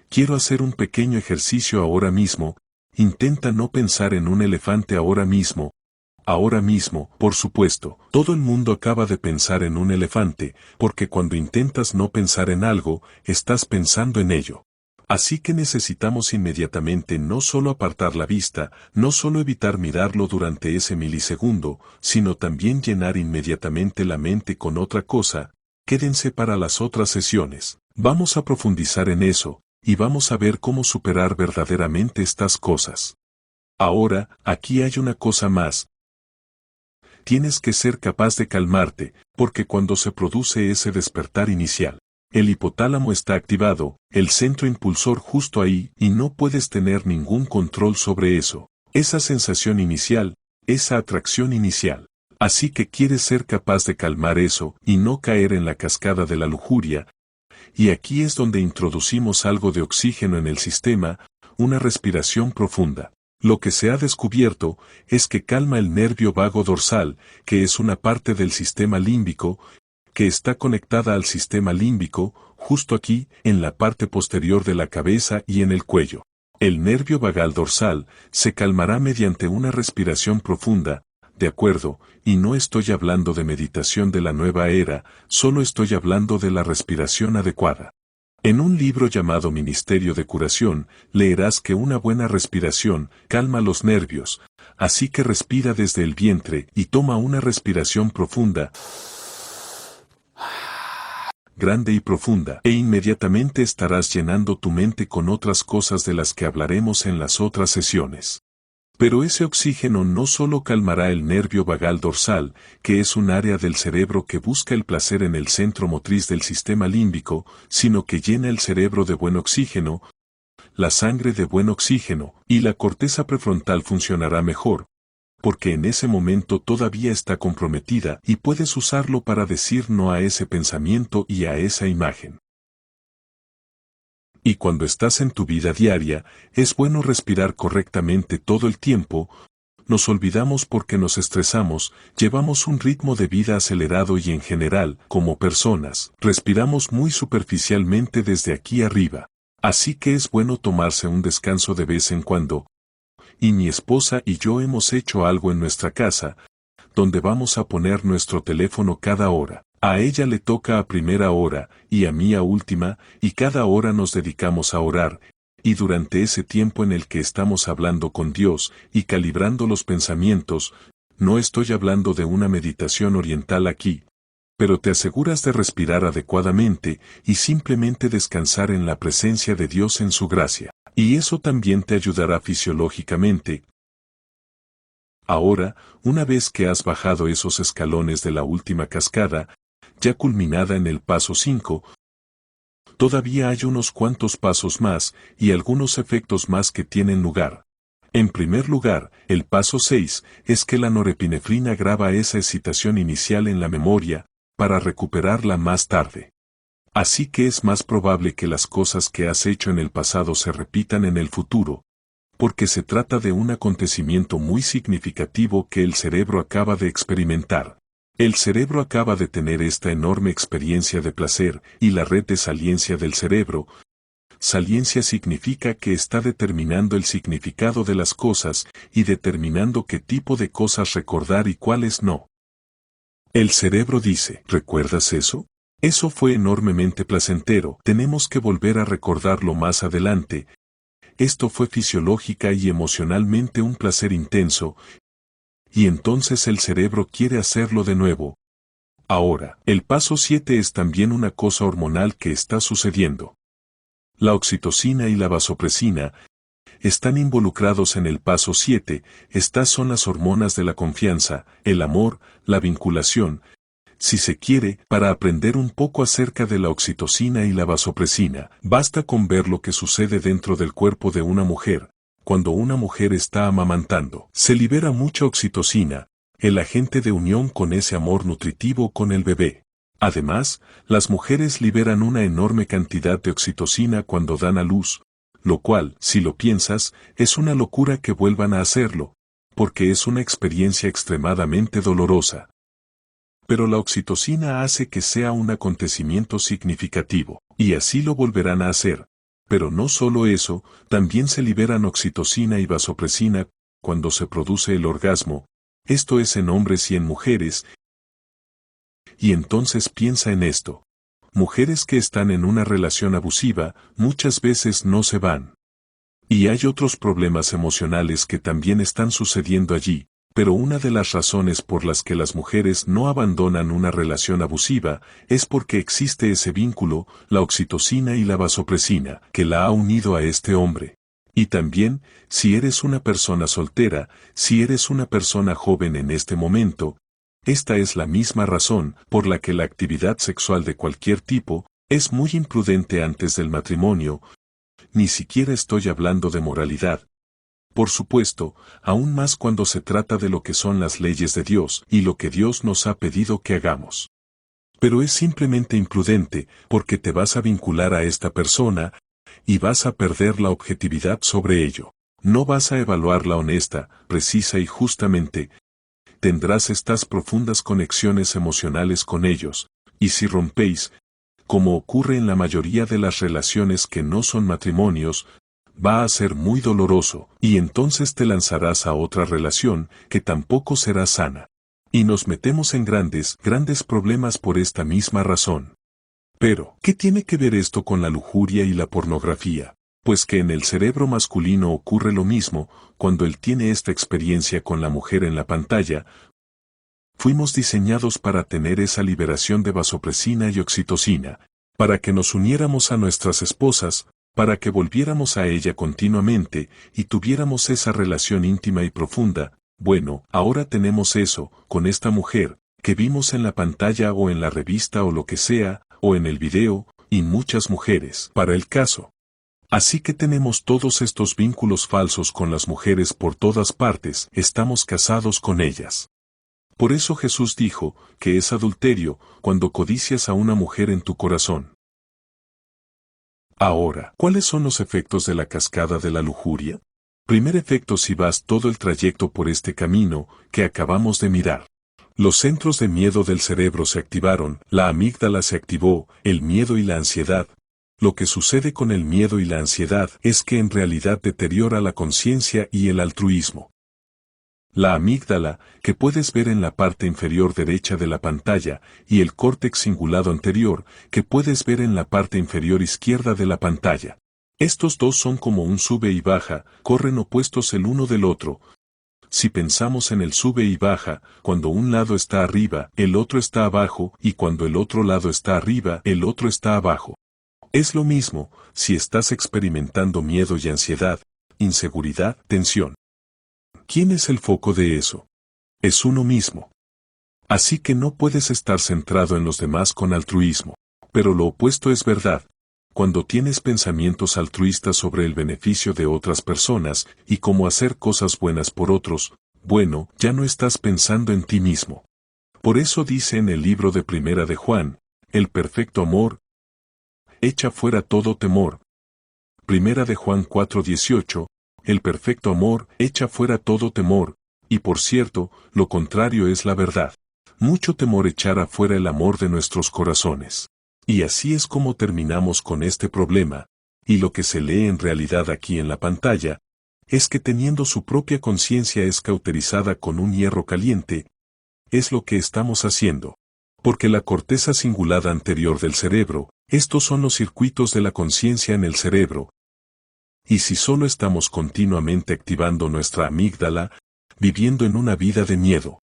Quiero hacer un pequeño ejercicio ahora mismo. Intenta no pensar en un elefante ahora mismo. Ahora mismo, por supuesto, todo el mundo acaba de pensar en un elefante, porque cuando intentas no pensar en algo, estás pensando en ello. Así que necesitamos inmediatamente no solo apartar la vista, no solo evitar mirarlo durante ese milisegundo, sino también llenar inmediatamente la mente con otra cosa. Quédense para las otras sesiones. Vamos a profundizar en eso, y vamos a ver cómo superar verdaderamente estas cosas. Ahora, aquí hay una cosa más. Tienes que ser capaz de calmarte, porque cuando se produce ese despertar inicial, el hipotálamo está activado, el centro impulsor justo ahí, y no puedes tener ningún control sobre eso. Esa sensación inicial, esa atracción inicial. Así que quieres ser capaz de calmar eso y no caer en la cascada de la lujuria. Y aquí es donde introducimos algo de oxígeno en el sistema, una respiración profunda. Lo que se ha descubierto es que calma el nervio vago dorsal, que es una parte del sistema límbico, que está conectada al sistema límbico, justo aquí, en la parte posterior de la cabeza y en el cuello. El nervio vagal dorsal se calmará mediante una respiración profunda, de acuerdo, y no estoy hablando de meditación de la nueva era, solo estoy hablando de la respiración adecuada. En un libro llamado Ministerio de Curación, leerás que una buena respiración calma los nervios, así que respira desde el vientre y toma una respiración profunda, grande y profunda, e inmediatamente estarás llenando tu mente con otras cosas de las que hablaremos en las otras sesiones. Pero ese oxígeno no solo calmará el nervio vagal dorsal, que es un área del cerebro que busca el placer en el centro motriz del sistema límbico, sino que llena el cerebro de buen oxígeno, la sangre de buen oxígeno, y la corteza prefrontal funcionará mejor, porque en ese momento todavía está comprometida y puedes usarlo para decir no a ese pensamiento y a esa imagen. Y cuando estás en tu vida diaria, es bueno respirar correctamente todo el tiempo. Nos olvidamos porque nos estresamos, llevamos un ritmo de vida acelerado y en general, como personas, respiramos muy superficialmente desde aquí arriba. Así que es bueno tomarse un descanso de vez en cuando. Y mi esposa y yo hemos hecho algo en nuestra casa, donde vamos a poner nuestro teléfono cada hora. A ella le toca a primera hora, y a mí a última, y cada hora nos dedicamos a orar, y durante ese tiempo en el que estamos hablando con Dios, y calibrando los pensamientos, no estoy hablando de una meditación oriental aquí, pero te aseguras de respirar adecuadamente, y simplemente descansar en la presencia de Dios en su gracia. Y eso también te ayudará fisiológicamente. Ahora, una vez que has bajado esos escalones de la última cascada, ya culminada en el paso 5, todavía hay unos cuantos pasos más y algunos efectos más que tienen lugar. En primer lugar, el paso 6 es que la norepinefrina graba esa excitación inicial en la memoria, para recuperarla más tarde. Así que es más probable que las cosas que has hecho en el pasado se repitan en el futuro, porque se trata de un acontecimiento muy significativo que el cerebro acaba de experimentar. El cerebro acaba de tener esta enorme experiencia de placer y la red de saliencia del cerebro. Saliencia significa que está determinando el significado de las cosas y determinando qué tipo de cosas recordar y cuáles no. El cerebro dice, ¿recuerdas eso? Eso fue enormemente placentero, tenemos que volver a recordarlo más adelante. Esto fue fisiológica y emocionalmente un placer intenso, y entonces el cerebro quiere hacerlo de nuevo. Ahora, el paso 7 es también una cosa hormonal que está sucediendo. La oxitocina y la vasopresina están involucrados en el paso 7, estas son las hormonas de la confianza, el amor, la vinculación, si se quiere, para aprender un poco acerca de la oxitocina y la vasopresina, basta con ver lo que sucede dentro del cuerpo de una mujer. Cuando una mujer está amamantando, se libera mucha oxitocina, el agente de unión con ese amor nutritivo con el bebé. Además, las mujeres liberan una enorme cantidad de oxitocina cuando dan a luz, lo cual, si lo piensas, es una locura que vuelvan a hacerlo, porque es una experiencia extremadamente dolorosa. Pero la oxitocina hace que sea un acontecimiento significativo, y así lo volverán a hacer. Pero no solo eso, también se liberan oxitocina y vasopresina cuando se produce el orgasmo. esto es en hombres y en mujeres, y entonces piensa en esto. Mujeres que están en una relación abusiva, muchas veces no se van. Y hay otros problemas emocionales que también están sucediendo allí, pero una de las razones por las que las mujeres no abandonan una relación abusiva es porque existe ese vínculo, la oxitocina y la vasopresina, que la ha unido a este hombre. Y también, si eres una persona soltera, si eres una persona joven en este momento, esta es la misma razón por la que la actividad sexual de cualquier tipo es muy imprudente antes del matrimonio. Ni siquiera estoy hablando de moralidad. Por supuesto, aún más cuando se trata de lo que son las leyes de Dios y lo que Dios nos ha pedido que hagamos. Pero es simplemente imprudente porque te vas a vincular a esta persona y vas a perder la objetividad sobre ello. No vas a evaluarla honesta, precisa y justamente. Tendrás estas profundas conexiones emocionales con ellos, y si rompéis, como ocurre en la mayoría de las relaciones que no son matrimonios, va a ser muy doloroso, y entonces te lanzarás a otra relación que tampoco será sana. Y nos metemos en grandes problemas por esta misma razón. Pero, ¿qué tiene que ver esto con la lujuria y la pornografía? Pues que en el cerebro masculino ocurre lo mismo, cuando él tiene esta experiencia con la mujer en la pantalla. Fuimos diseñados para tener esa liberación de vasopresina y oxitocina, para que nos uniéramos a nuestras esposas, para que volviéramos a ella continuamente y tuviéramos esa relación íntima y profunda. Bueno, ahora tenemos eso, con esta mujer, que vimos en la pantalla o en la revista o lo que sea, o en el video, y muchas mujeres, para el caso. Así que tenemos todos estos vínculos falsos con las mujeres por todas partes, estamos casados con ellas. Por eso Jesús dijo que es adulterio cuando codicias a una mujer en tu corazón. Ahora, ¿cuáles son los efectos de la cascada de la lujuria? Primer efecto: si vas todo el trayecto por este camino que acabamos de mirar. Los centros de miedo del cerebro se activaron, la amígdala se activó, el miedo y la ansiedad. Lo que sucede con el miedo y la ansiedad es que en realidad deteriora la conciencia y el altruismo. La amígdala, que puedes ver en la parte inferior derecha de la pantalla, y el córtex cingulado anterior, que puedes ver en la parte inferior izquierda de la pantalla. Estos dos son como un sube y baja, corren opuestos el uno del otro. Si pensamos en el sube y baja, cuando un lado está arriba, el otro está abajo, y cuando el otro lado está arriba, el otro está abajo. Es lo mismo, si estás experimentando miedo y ansiedad, inseguridad, tensión. ¿Quién es el foco de eso? Es uno mismo. Así que no puedes estar centrado en los demás con altruismo. Pero lo opuesto es verdad. Cuando tienes pensamientos altruistas sobre el beneficio de otras personas y cómo hacer cosas buenas por otros, bueno, ya no estás pensando en ti mismo. Por eso dice en el libro de Primera de Juan, el perfecto amor echa fuera todo temor. Primera de Juan 4:18, el perfecto amor echa fuera todo temor, y por cierto, lo contrario es la verdad. Mucho temor echará fuera el amor de nuestros corazones. Y así es como terminamos con este problema, y lo que se lee en realidad aquí en la pantalla, es que teniendo su propia conciencia es cauterizada con un hierro caliente, es lo que estamos haciendo. Porque la corteza cingulada anterior del cerebro, estos son los circuitos de la conciencia en el cerebro. Y si solo estamos continuamente activando nuestra amígdala, viviendo en una vida de miedo,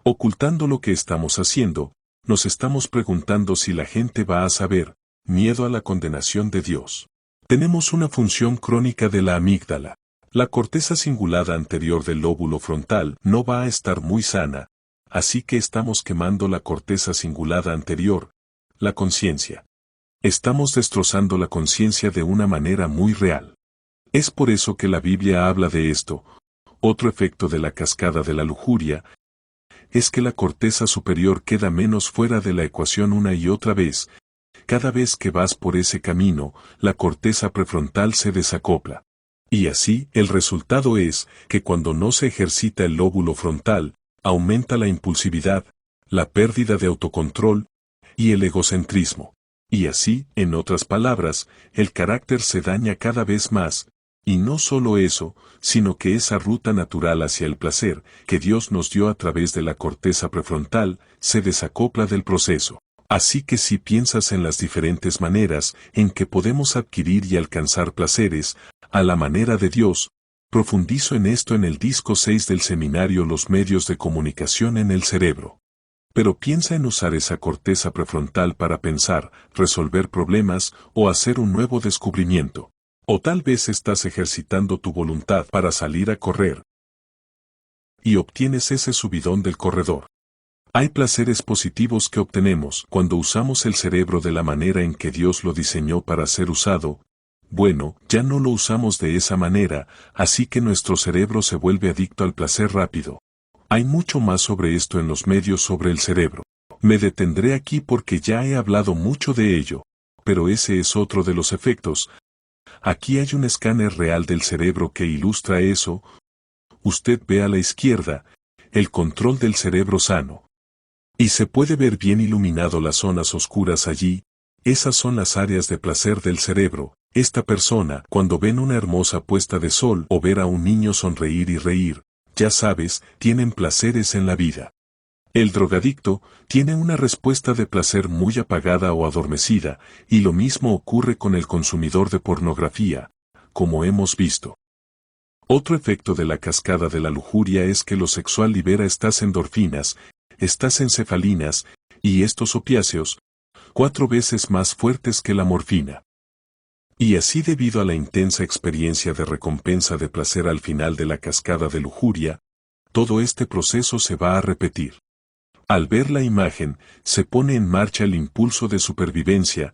ocultando lo que estamos haciendo, nos estamos preguntando si la gente va a saber, miedo a la condenación de Dios. Tenemos una función crónica de la amígdala. La corteza cingulada anterior del lóbulo frontal no va a estar muy sana, así que estamos quemando la corteza cingulada anterior, la conciencia. Estamos destrozando la conciencia de una manera muy real. Es por eso que la Biblia habla de esto. Otro efecto de la cascada de la lujuria es que la corteza superior queda menos fuera de la ecuación una y otra vez. Cada vez que vas por ese camino, la corteza prefrontal se desacopla. Y así, el resultado es que cuando no se ejercita el lóbulo frontal, aumenta la impulsividad, la pérdida de autocontrol y el egocentrismo. Y así, en otras palabras, el carácter se daña cada vez más, Y no solo eso, sino que esa ruta natural hacia el placer, que Dios nos dio a través de la corteza prefrontal, se desacopla del proceso. Así que si piensas en las diferentes maneras en que podemos adquirir y alcanzar placeres, a la manera de Dios, profundizo en esto en el disco 6 del seminario Los medios de comunicación en el cerebro. Pero piensa en usar esa corteza prefrontal para pensar, resolver problemas o hacer un nuevo descubrimiento. O tal vez estás ejercitando tu voluntad para salir a correr y obtienes ese subidón del corredor. Hay placeres positivos que obtenemos cuando usamos el cerebro de la manera en que Dios lo diseñó para ser usado. Bueno, ya no lo usamos de esa manera, así que nuestro cerebro se vuelve adicto al placer rápido. Hay mucho más sobre esto en los medios sobre el cerebro. Me detendré aquí porque ya he hablado mucho de ello, pero ese es otro de los efectos. Aquí hay un escáner real del cerebro que ilustra eso. Usted ve a la izquierda, el control del cerebro sano. Y se puede ver bien iluminado las zonas oscuras allí. Esas son las áreas de placer del cerebro. Esta persona, cuando ven una hermosa puesta de sol o ver a un niño sonreír y reír, ya sabes, tienen placeres en la vida. El drogadicto tiene una respuesta de placer muy apagada o adormecida, y lo mismo ocurre con el consumidor de pornografía, como hemos visto. Otro efecto de la cascada de la lujuria es que lo sexual libera estas endorfinas, estas encefalinas, y estos opiáceos, 4 veces más fuertes que la morfina. Y así debido a la intensa experiencia de recompensa de placer al final de la cascada de lujuria, todo este proceso se va a repetir. Al ver la imagen, se pone en marcha el impulso de supervivencia.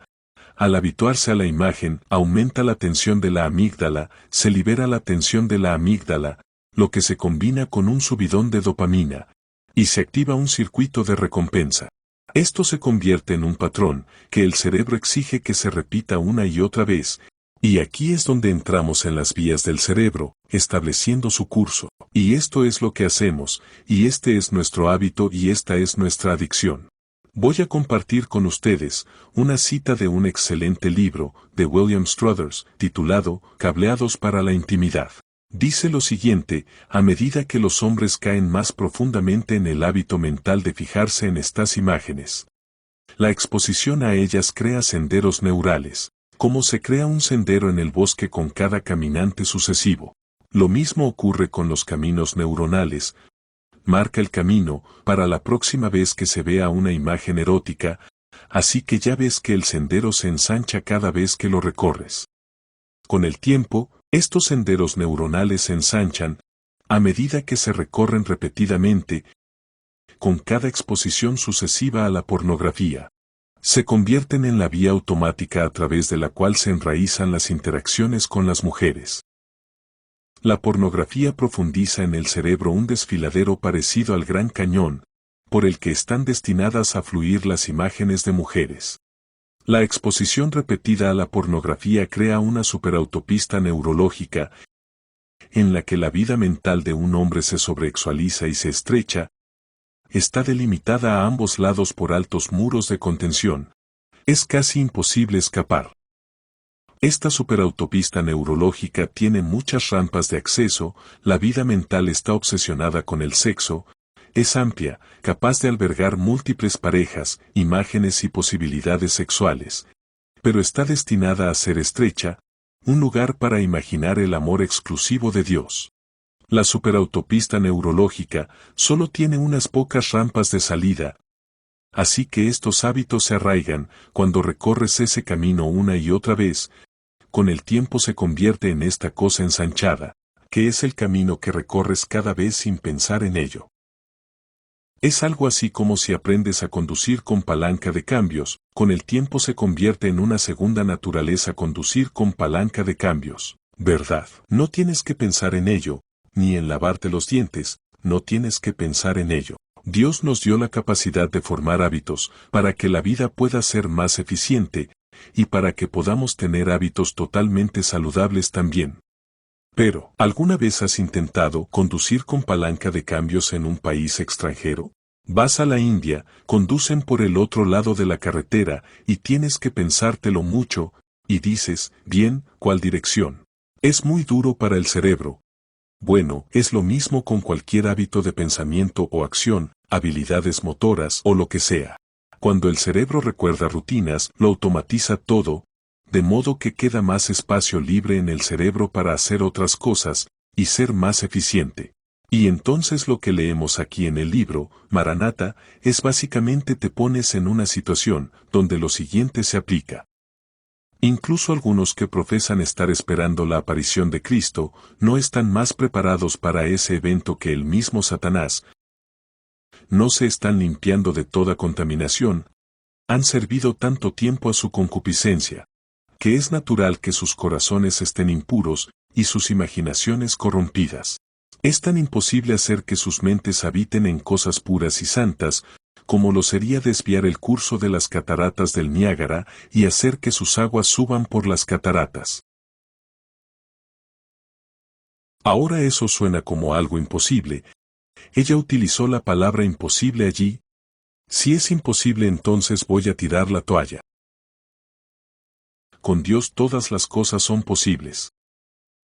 Al habituarse a la imagen, aumenta la tensión de la amígdala, se libera la tensión de la amígdala, lo que se combina con un subidón de dopamina, y se activa un circuito de recompensa. Esto se convierte en un patrón, que el cerebro exige que se repita una y otra vez, y aquí es donde entramos en las vías del cerebro, estableciendo su curso. Y esto es lo que hacemos, y este es nuestro hábito y esta es nuestra adicción. Voy a compartir con ustedes una cita de un excelente libro de William Struthers, titulado Cableados para la intimidad. Dice lo siguiente: a medida que los hombres caen más profundamente en el hábito mental de fijarse en estas imágenes, la exposición a ellas crea senderos neurales, como se crea un sendero en el bosque con cada caminante sucesivo. Lo mismo ocurre con los caminos neuronales. Marca el camino para la próxima vez que se vea una imagen erótica, así que ya ves que el sendero se ensancha cada vez que lo recorres. Con el tiempo, estos senderos neuronales se ensanchan, a medida que se recorren repetidamente, con cada exposición sucesiva a la pornografía. Se convierten en la vía automática a través de la cual se enraizan las interacciones con las mujeres. La pornografía profundiza en el cerebro un desfiladero parecido al Gran Cañón, por el que están destinadas a fluir las imágenes de mujeres. La exposición repetida a la pornografía crea una superautopista neurológica, en la que la vida mental de un hombre se sobreexualiza y se estrecha. Está delimitada a ambos lados por altos muros de contención. Es casi imposible escapar. Esta superautopista neurológica tiene muchas rampas de acceso, la vida mental está obsesionada con el sexo, es amplia, capaz de albergar múltiples parejas, imágenes y posibilidades sexuales, pero está destinada a ser estrecha, un lugar para imaginar el amor exclusivo de Dios. La superautopista neurológica solo tiene unas pocas rampas de salida, así que estos hábitos se arraigan cuando recorres ese camino una y otra vez. Con el tiempo se convierte en esta cosa ensanchada, que es el camino que recorres cada vez sin pensar en ello. Es algo así como si aprendes a conducir con palanca de cambios, con el tiempo se convierte en una segunda naturaleza conducir con palanca de cambios, ¿verdad? No tienes que pensar en ello, ni en lavarte los dientes, no tienes que pensar en ello. Dios nos dio la capacidad de formar hábitos para que la vida pueda ser más eficiente, y para que podamos tener hábitos totalmente saludables también. Pero, ¿alguna vez has intentado conducir con palanca de cambios en un país extranjero? Vas a la India, conducen por el otro lado de la carretera y tienes que pensártelo mucho, y dices, bien, ¿cuál dirección? Es muy duro para el cerebro. Bueno, es lo mismo con cualquier hábito de pensamiento o acción, habilidades motoras o lo que sea. Cuando el cerebro recuerda rutinas, lo automatiza todo, de modo que queda más espacio libre en el cerebro para hacer otras cosas y ser más eficiente. Y entonces lo que leemos aquí en el libro, Maranata, es básicamente te pones en una situación donde lo siguiente se aplica. Incluso algunos que profesan estar esperando la aparición de Cristo, no están más preparados para ese evento que el mismo Satanás. No se están limpiando de toda contaminación. Han servido tanto tiempo a su concupiscencia, que es natural que sus corazones estén impuros y sus imaginaciones corrompidas. Es tan imposible hacer que sus mentes habiten en cosas puras y santas, como lo sería desviar el curso de las cataratas del Niágara y hacer que sus aguas suban por las cataratas. Ahora eso suena como algo imposible. Ella utilizó la palabra imposible allí. Si es imposible, entonces voy a tirar la toalla. Con Dios todas las cosas son posibles.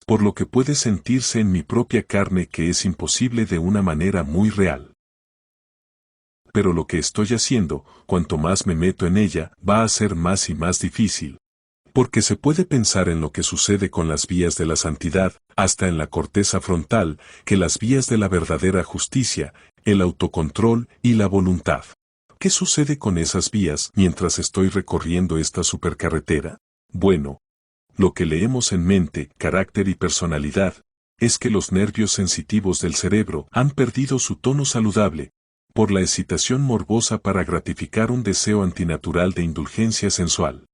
Por lo que puede sentirse en mi propia carne que es imposible de una manera muy real. Pero lo que estoy haciendo, cuanto más me meto en ella, va a ser más y más difícil. Porque se puede pensar en lo que sucede con las vías de la santidad, hasta en la corteza frontal, que las vías de la verdadera justicia, el autocontrol y la voluntad. ¿Qué sucede con esas vías mientras estoy recorriendo esta supercarretera? Bueno, lo que leemos en mente, carácter y personalidad, es que los nervios sensitivos del cerebro han perdido su tono saludable, por la excitación morbosa para gratificar un deseo antinatural de indulgencia sensual.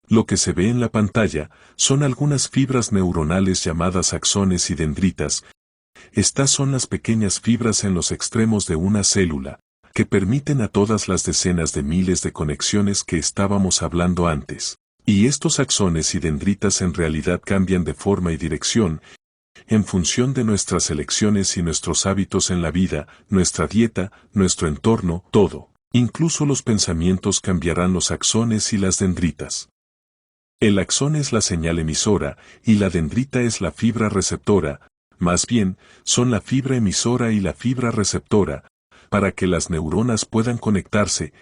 Lo que se ve en la pantalla son algunas fibras neuronales llamadas axones y dendritas. Estas son las pequeñas fibras en los extremos de una célula, que permiten a todas las decenas de miles de conexiones que estábamos hablando antes. Y estos axones y dendritas en realidad cambian de forma y dirección, en función de nuestras elecciones y nuestros hábitos en la vida, nuestra dieta, nuestro entorno, todo. Incluso los pensamientos cambiarán los axones y las dendritas. El axón es la señal emisora, y la dendrita es la fibra receptora, más bien, son la fibra emisora y la fibra receptora, para que las neuronas puedan conectarse,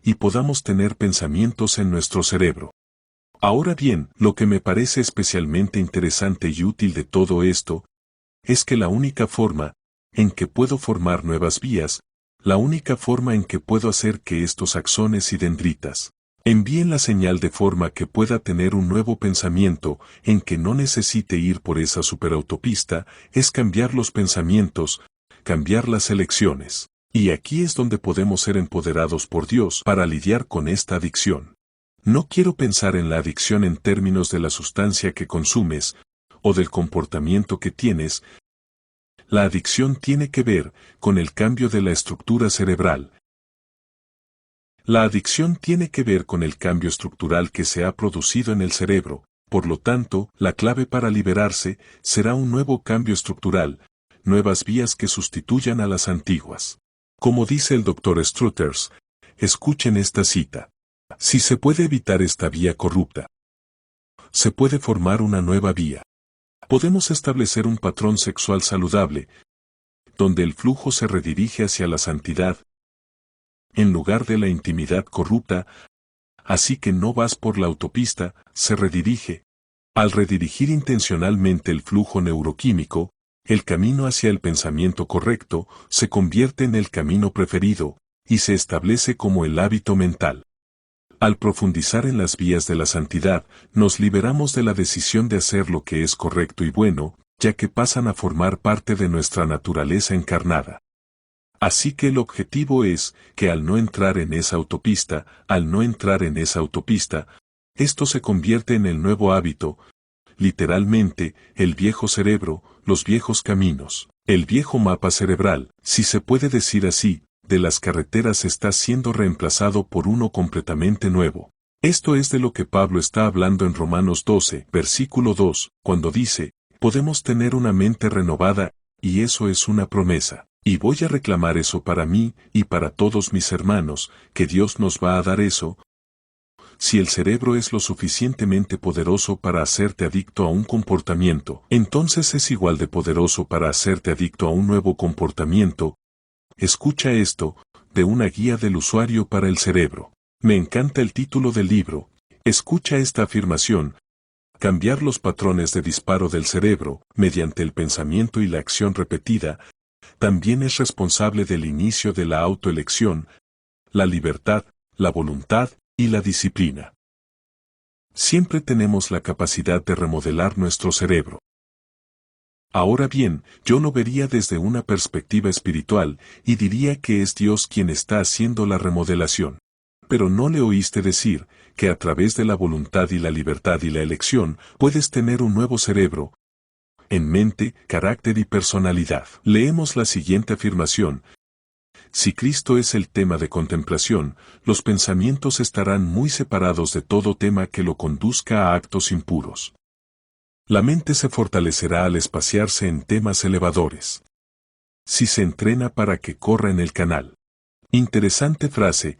y podamos tener pensamientos en nuestro cerebro. Ahora bien, lo que me parece especialmente interesante y útil de todo esto, es que la única forma en que puedo formar nuevas vías, la única forma en que puedo hacer que estos axones y dendritas envíen la señal de forma que pueda tener un nuevo pensamiento en que no necesite ir por esa superautopista, es cambiar los pensamientos, cambiar las elecciones. Y aquí es donde podemos ser empoderados por Dios para lidiar con esta adicción. No quiero pensar en la adicción en términos de la sustancia que consumes, o del comportamiento que tienes. La adicción tiene que ver con el cambio de la estructura cerebral. La adicción tiene que ver con el cambio estructural que se ha producido en el cerebro, por lo tanto, la clave para liberarse será un nuevo cambio estructural, nuevas vías que sustituyan a las antiguas. Como dice el Dr. Struthers, escuchen esta cita. Si se puede evitar esta vía corrupta, se puede formar una nueva vía. Podemos establecer un patrón sexual saludable, donde el flujo se redirige hacia la santidad, en lugar de la intimidad corrupta, así que no vas por la autopista, se redirige. Al redirigir intencionalmente el flujo neuroquímico, el camino hacia el pensamiento correcto se convierte en el camino preferido, y se establece como el hábito mental. Al profundizar en las vías de la santidad, nos liberamos de la decisión de hacer lo que es correcto y bueno, ya que pasan a formar parte de nuestra naturaleza encarnada. Así que el objetivo es que al no entrar en esa autopista, esto se convierte en el nuevo hábito, literalmente, el viejo cerebro, los viejos caminos, el viejo mapa cerebral, si se puede decir así, de las carreteras está siendo reemplazado por uno completamente nuevo. Esto es de lo que Pablo está hablando en Romanos 12, versículo 2, cuando dice, podemos tener una mente renovada, y eso es una promesa. Y voy a reclamar eso para mí y para todos mis hermanos, que Dios nos va a dar eso. Si el cerebro es lo suficientemente poderoso para hacerte adicto a un comportamiento, entonces es igual de poderoso para hacerte adicto a un nuevo comportamiento. Escucha esto, de una guía del usuario para el cerebro. Me encanta el título del libro. Escucha esta afirmación. Cambiar los patrones de disparo del cerebro, mediante el pensamiento y la acción repetida, también es responsable del inicio de la autoelección, la libertad, la voluntad y la disciplina. Siempre tenemos la capacidad de remodelar nuestro cerebro. Ahora bien, yo lo vería desde una perspectiva espiritual y diría que es Dios quien está haciendo la remodelación. Pero no le oíste decir que a través de la voluntad y la libertad y la elección puedes tener un nuevo cerebro, en mente, carácter y personalidad. Leemos la siguiente afirmación. Si Cristo es el tema de contemplación, los pensamientos estarán muy separados de todo tema que lo conduzca a actos impuros. La mente se fortalecerá al espaciarse en temas elevadores. Si se entrena para que corra en el canal. Interesante frase.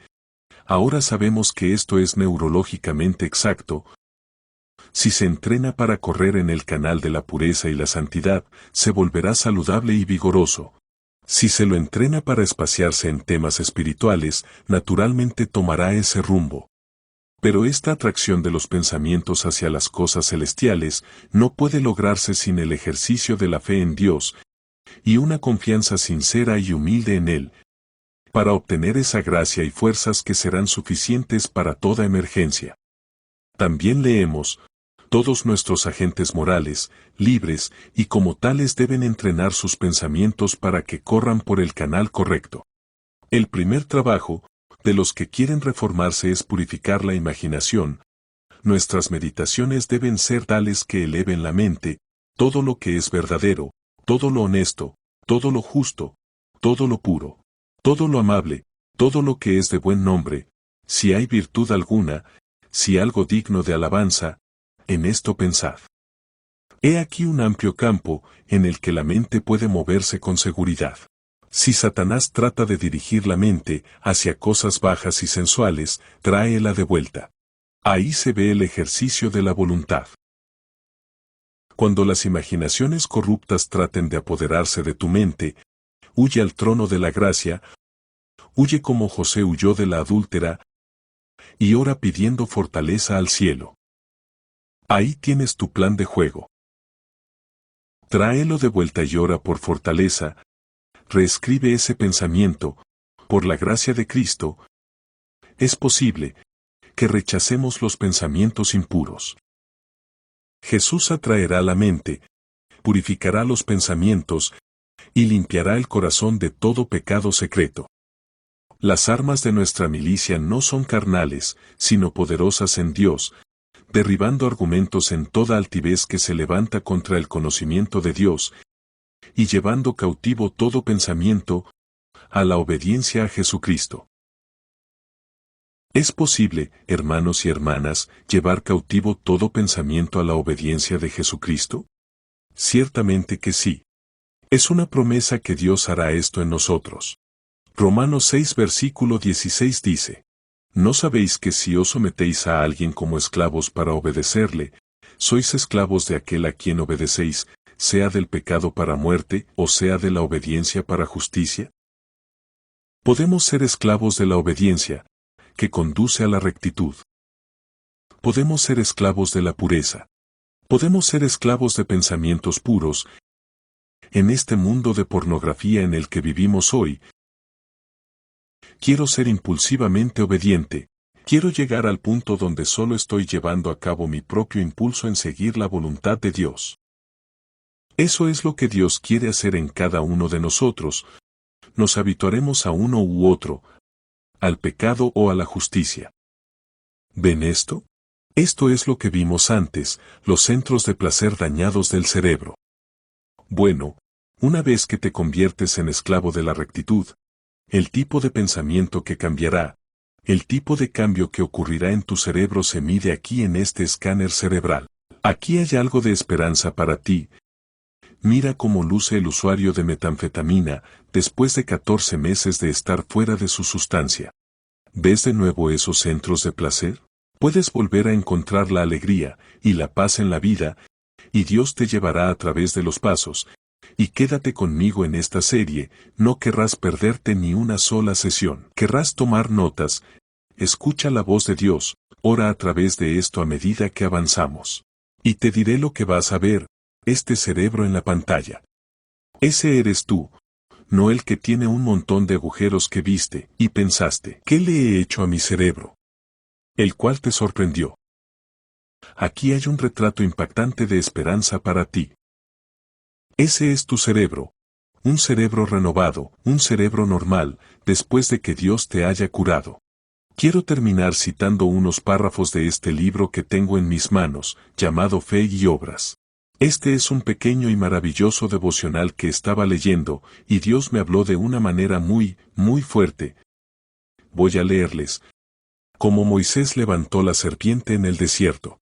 Ahora sabemos que esto es neurológicamente exacto. Si se entrena para correr en el canal de la pureza y la santidad, se volverá saludable y vigoroso. Si se lo entrena para espaciarse en temas espirituales, naturalmente tomará ese rumbo. Pero esta atracción de los pensamientos hacia las cosas celestiales no puede lograrse sin el ejercicio de la fe en Dios y una confianza sincera y humilde en Él, para obtener esa gracia y fuerzas que serán suficientes para toda emergencia. También leemos, todos nuestros agentes morales, libres y como tales deben entrenar sus pensamientos para que corran por el canal correcto. El primer trabajo de los que quieren reformarse es purificar la imaginación. Nuestras meditaciones deben ser tales que eleven la mente, todo lo que es verdadero, todo lo honesto, todo lo justo, todo lo puro, todo lo amable, todo lo que es de buen nombre, si hay virtud alguna, si algo digno de alabanza, en esto pensad. He aquí un amplio campo en el que la mente puede moverse con seguridad. Si Satanás trata de dirigir la mente hacia cosas bajas y sensuales, tráela de vuelta. Ahí se ve el ejercicio de la voluntad. Cuando las imaginaciones corruptas traten de apoderarse de tu mente, huye al trono de la gracia, huye como José huyó de la adúltera, y ora pidiendo fortaleza al cielo. Ahí tienes tu plan de juego. Tráelo de vuelta y ora por fortaleza. Reescribe ese pensamiento, por la gracia de Cristo. Es posible que rechacemos los pensamientos impuros. Jesús atraerá la mente, purificará los pensamientos y limpiará el corazón de todo pecado secreto. Las armas de nuestra milicia no son carnales, sino poderosas en Dios, derribando argumentos en toda altivez que se levanta contra el conocimiento de Dios, y llevando cautivo todo pensamiento a la obediencia a Jesucristo. ¿Es posible, hermanos y hermanas, llevar cautivo todo pensamiento a la obediencia de Jesucristo? Ciertamente que sí. Es una promesa que Dios hará esto en nosotros. Romanos 6 versículo 16 dice, ¿no sabéis que si os sometéis a alguien como esclavos para obedecerle, sois esclavos de aquel a quien obedecéis, sea del pecado para muerte o sea de la obediencia para justicia? Podemos ser esclavos de la obediencia, que conduce a la rectitud. Podemos ser esclavos de la pureza. Podemos ser esclavos de pensamientos puros. En este mundo de pornografía en el que vivimos hoy, quiero ser impulsivamente obediente. Quiero llegar al punto donde solo estoy llevando a cabo mi propio impulso en seguir la voluntad de Dios. Eso es lo que Dios quiere hacer en cada uno de nosotros. Nos habituaremos a uno u otro, al pecado o a la justicia. ¿Ven esto? Esto es lo que vimos antes, los centros de placer dañados del cerebro. Bueno, una vez que te conviertes en esclavo de la rectitud, el tipo de pensamiento que cambiará, el tipo de cambio que ocurrirá en tu cerebro se mide aquí en este escáner cerebral. Aquí hay algo de esperanza para ti. Mira cómo luce el usuario de metanfetamina después de 14 meses de estar fuera de su sustancia. ¿Ves de nuevo esos centros de placer? Puedes volver a encontrar la alegría y la paz en la vida, y Dios te llevará a través de los pasos. Y quédate conmigo en esta serie, no querrás perderte ni una sola sesión. Querrás tomar notas, escucha la voz de Dios, ora a través de esto a medida que avanzamos. Y te diré lo que vas a ver, este cerebro en la pantalla. Ese eres tú, no el que tiene un montón de agujeros que viste y pensaste, ¿qué le he hecho a mi cerebro? El cual te sorprendió. Aquí hay un retrato impactante de esperanza para ti. Ese es tu cerebro. Un cerebro renovado, un cerebro normal, después de que Dios te haya curado. Quiero terminar citando unos párrafos de este libro que tengo en mis manos, llamado Fe y Obras. Este es un pequeño y maravilloso devocional que estaba leyendo, y Dios me habló de una manera muy, muy fuerte. Voy a leerles. Como Moisés levantó la serpiente en el desierto,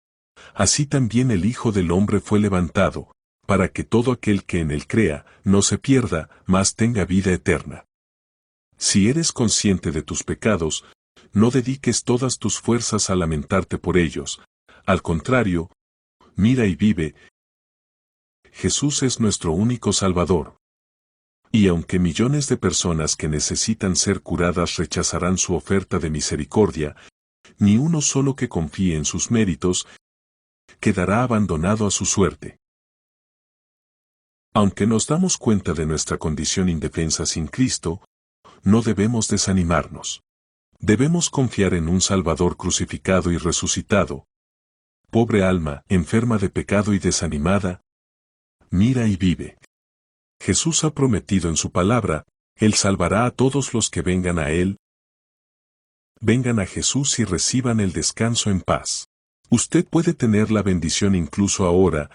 así también el Hijo del Hombre fue levantado, para que todo aquel que en él crea, no se pierda, mas tenga vida eterna. Si eres consciente de tus pecados, no dediques todas tus fuerzas a lamentarte por ellos. Al contrario, mira y vive. Jesús es nuestro único Salvador. Y aunque millones de personas que necesitan ser curadas rechazarán su oferta de misericordia, ni uno solo que confíe en sus méritos, quedará abandonado a su suerte. Aunque nos damos cuenta de nuestra condición indefensa sin Cristo, no debemos desanimarnos. Debemos confiar en un Salvador crucificado y resucitado. Pobre alma, enferma de pecado y desanimada, mira y vive. Jesús ha prometido en su palabra, Él salvará a todos los que vengan a Él. Vengan a Jesús y reciban el descanso en paz. Usted puede tener la bendición incluso ahora.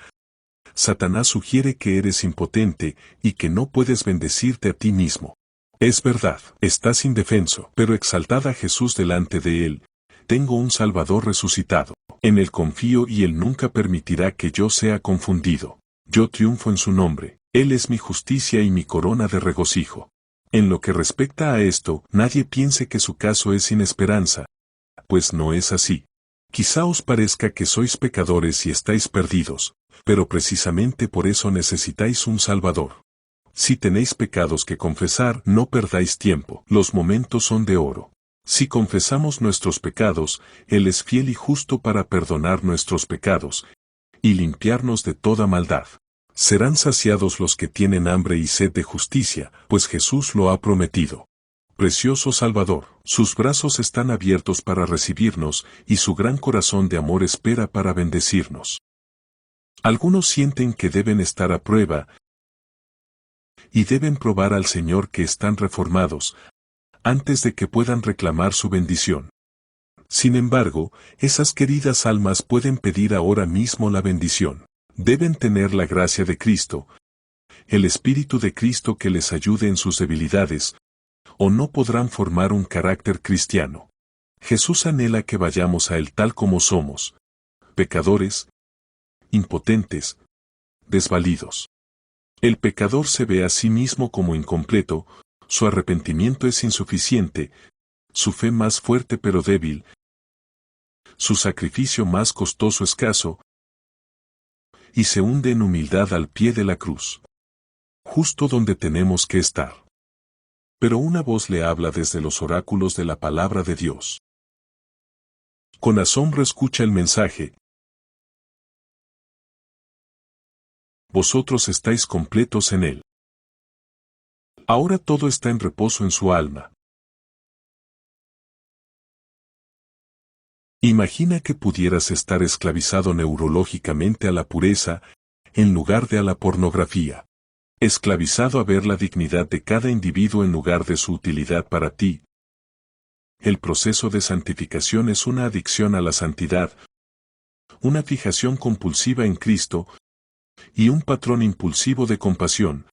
Satanás sugiere que eres impotente y que no puedes bendecirte a ti mismo. Es verdad, estás indefenso, pero exaltad a Jesús delante de Él. Tengo un Salvador resucitado. En Él confío y Él nunca permitirá que yo sea confundido. Yo triunfo en su nombre. Él es mi justicia y mi corona de regocijo. En lo que respecta a esto, nadie piense que su caso es sin esperanza. Pues no es así. Quizá os parezca que sois pecadores y estáis perdidos, pero precisamente por eso necesitáis un Salvador. Si tenéis pecados que confesar, no perdáis tiempo, los momentos son de oro. Si confesamos nuestros pecados, Él es fiel y justo para perdonar nuestros pecados y limpiarnos de toda maldad. Serán saciados los que tienen hambre y sed de justicia, pues Jesús lo ha prometido. Precioso Salvador, sus brazos están abiertos para recibirnos, y su gran corazón de amor espera para bendecirnos. Algunos sienten que deben estar a prueba, y deben probar al Señor que están reformados, antes de que puedan reclamar su bendición. Sin embargo, esas queridas almas pueden pedir ahora mismo la bendición. Deben tener la gracia de Cristo, el Espíritu de Cristo que les ayude en sus debilidades, o no podrán formar un carácter cristiano. Jesús anhela que vayamos a Él tal como somos, pecadores, impotentes, desvalidos. El pecador se ve a sí mismo como incompleto, su arrepentimiento es insuficiente, su fe más fuerte pero débil, su sacrificio más costoso escaso, y se hunde en humildad al pie de la cruz. Justo donde tenemos que estar. Pero una voz le habla desde los oráculos de la palabra de Dios. Con asombro escucha el mensaje. Vosotros estáis completos en Él. Ahora todo está en reposo en su alma. Imagina que pudieras estar esclavizado neurológicamente a la pureza, en lugar de a la pornografía. Esclavizado a ver la dignidad de cada individuo en lugar de su utilidad para ti. El proceso de santificación es una adicción a la santidad, una fijación compulsiva en Cristo, y un patrón impulsivo de compasión,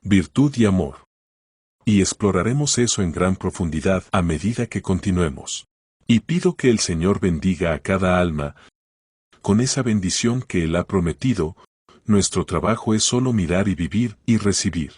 virtud y amor. Y exploraremos eso en gran profundidad a medida que continuemos. Y pido que el Señor bendiga a cada alma. Con esa bendición que Él ha prometido, nuestro trabajo es solo mirar y vivir y recibir.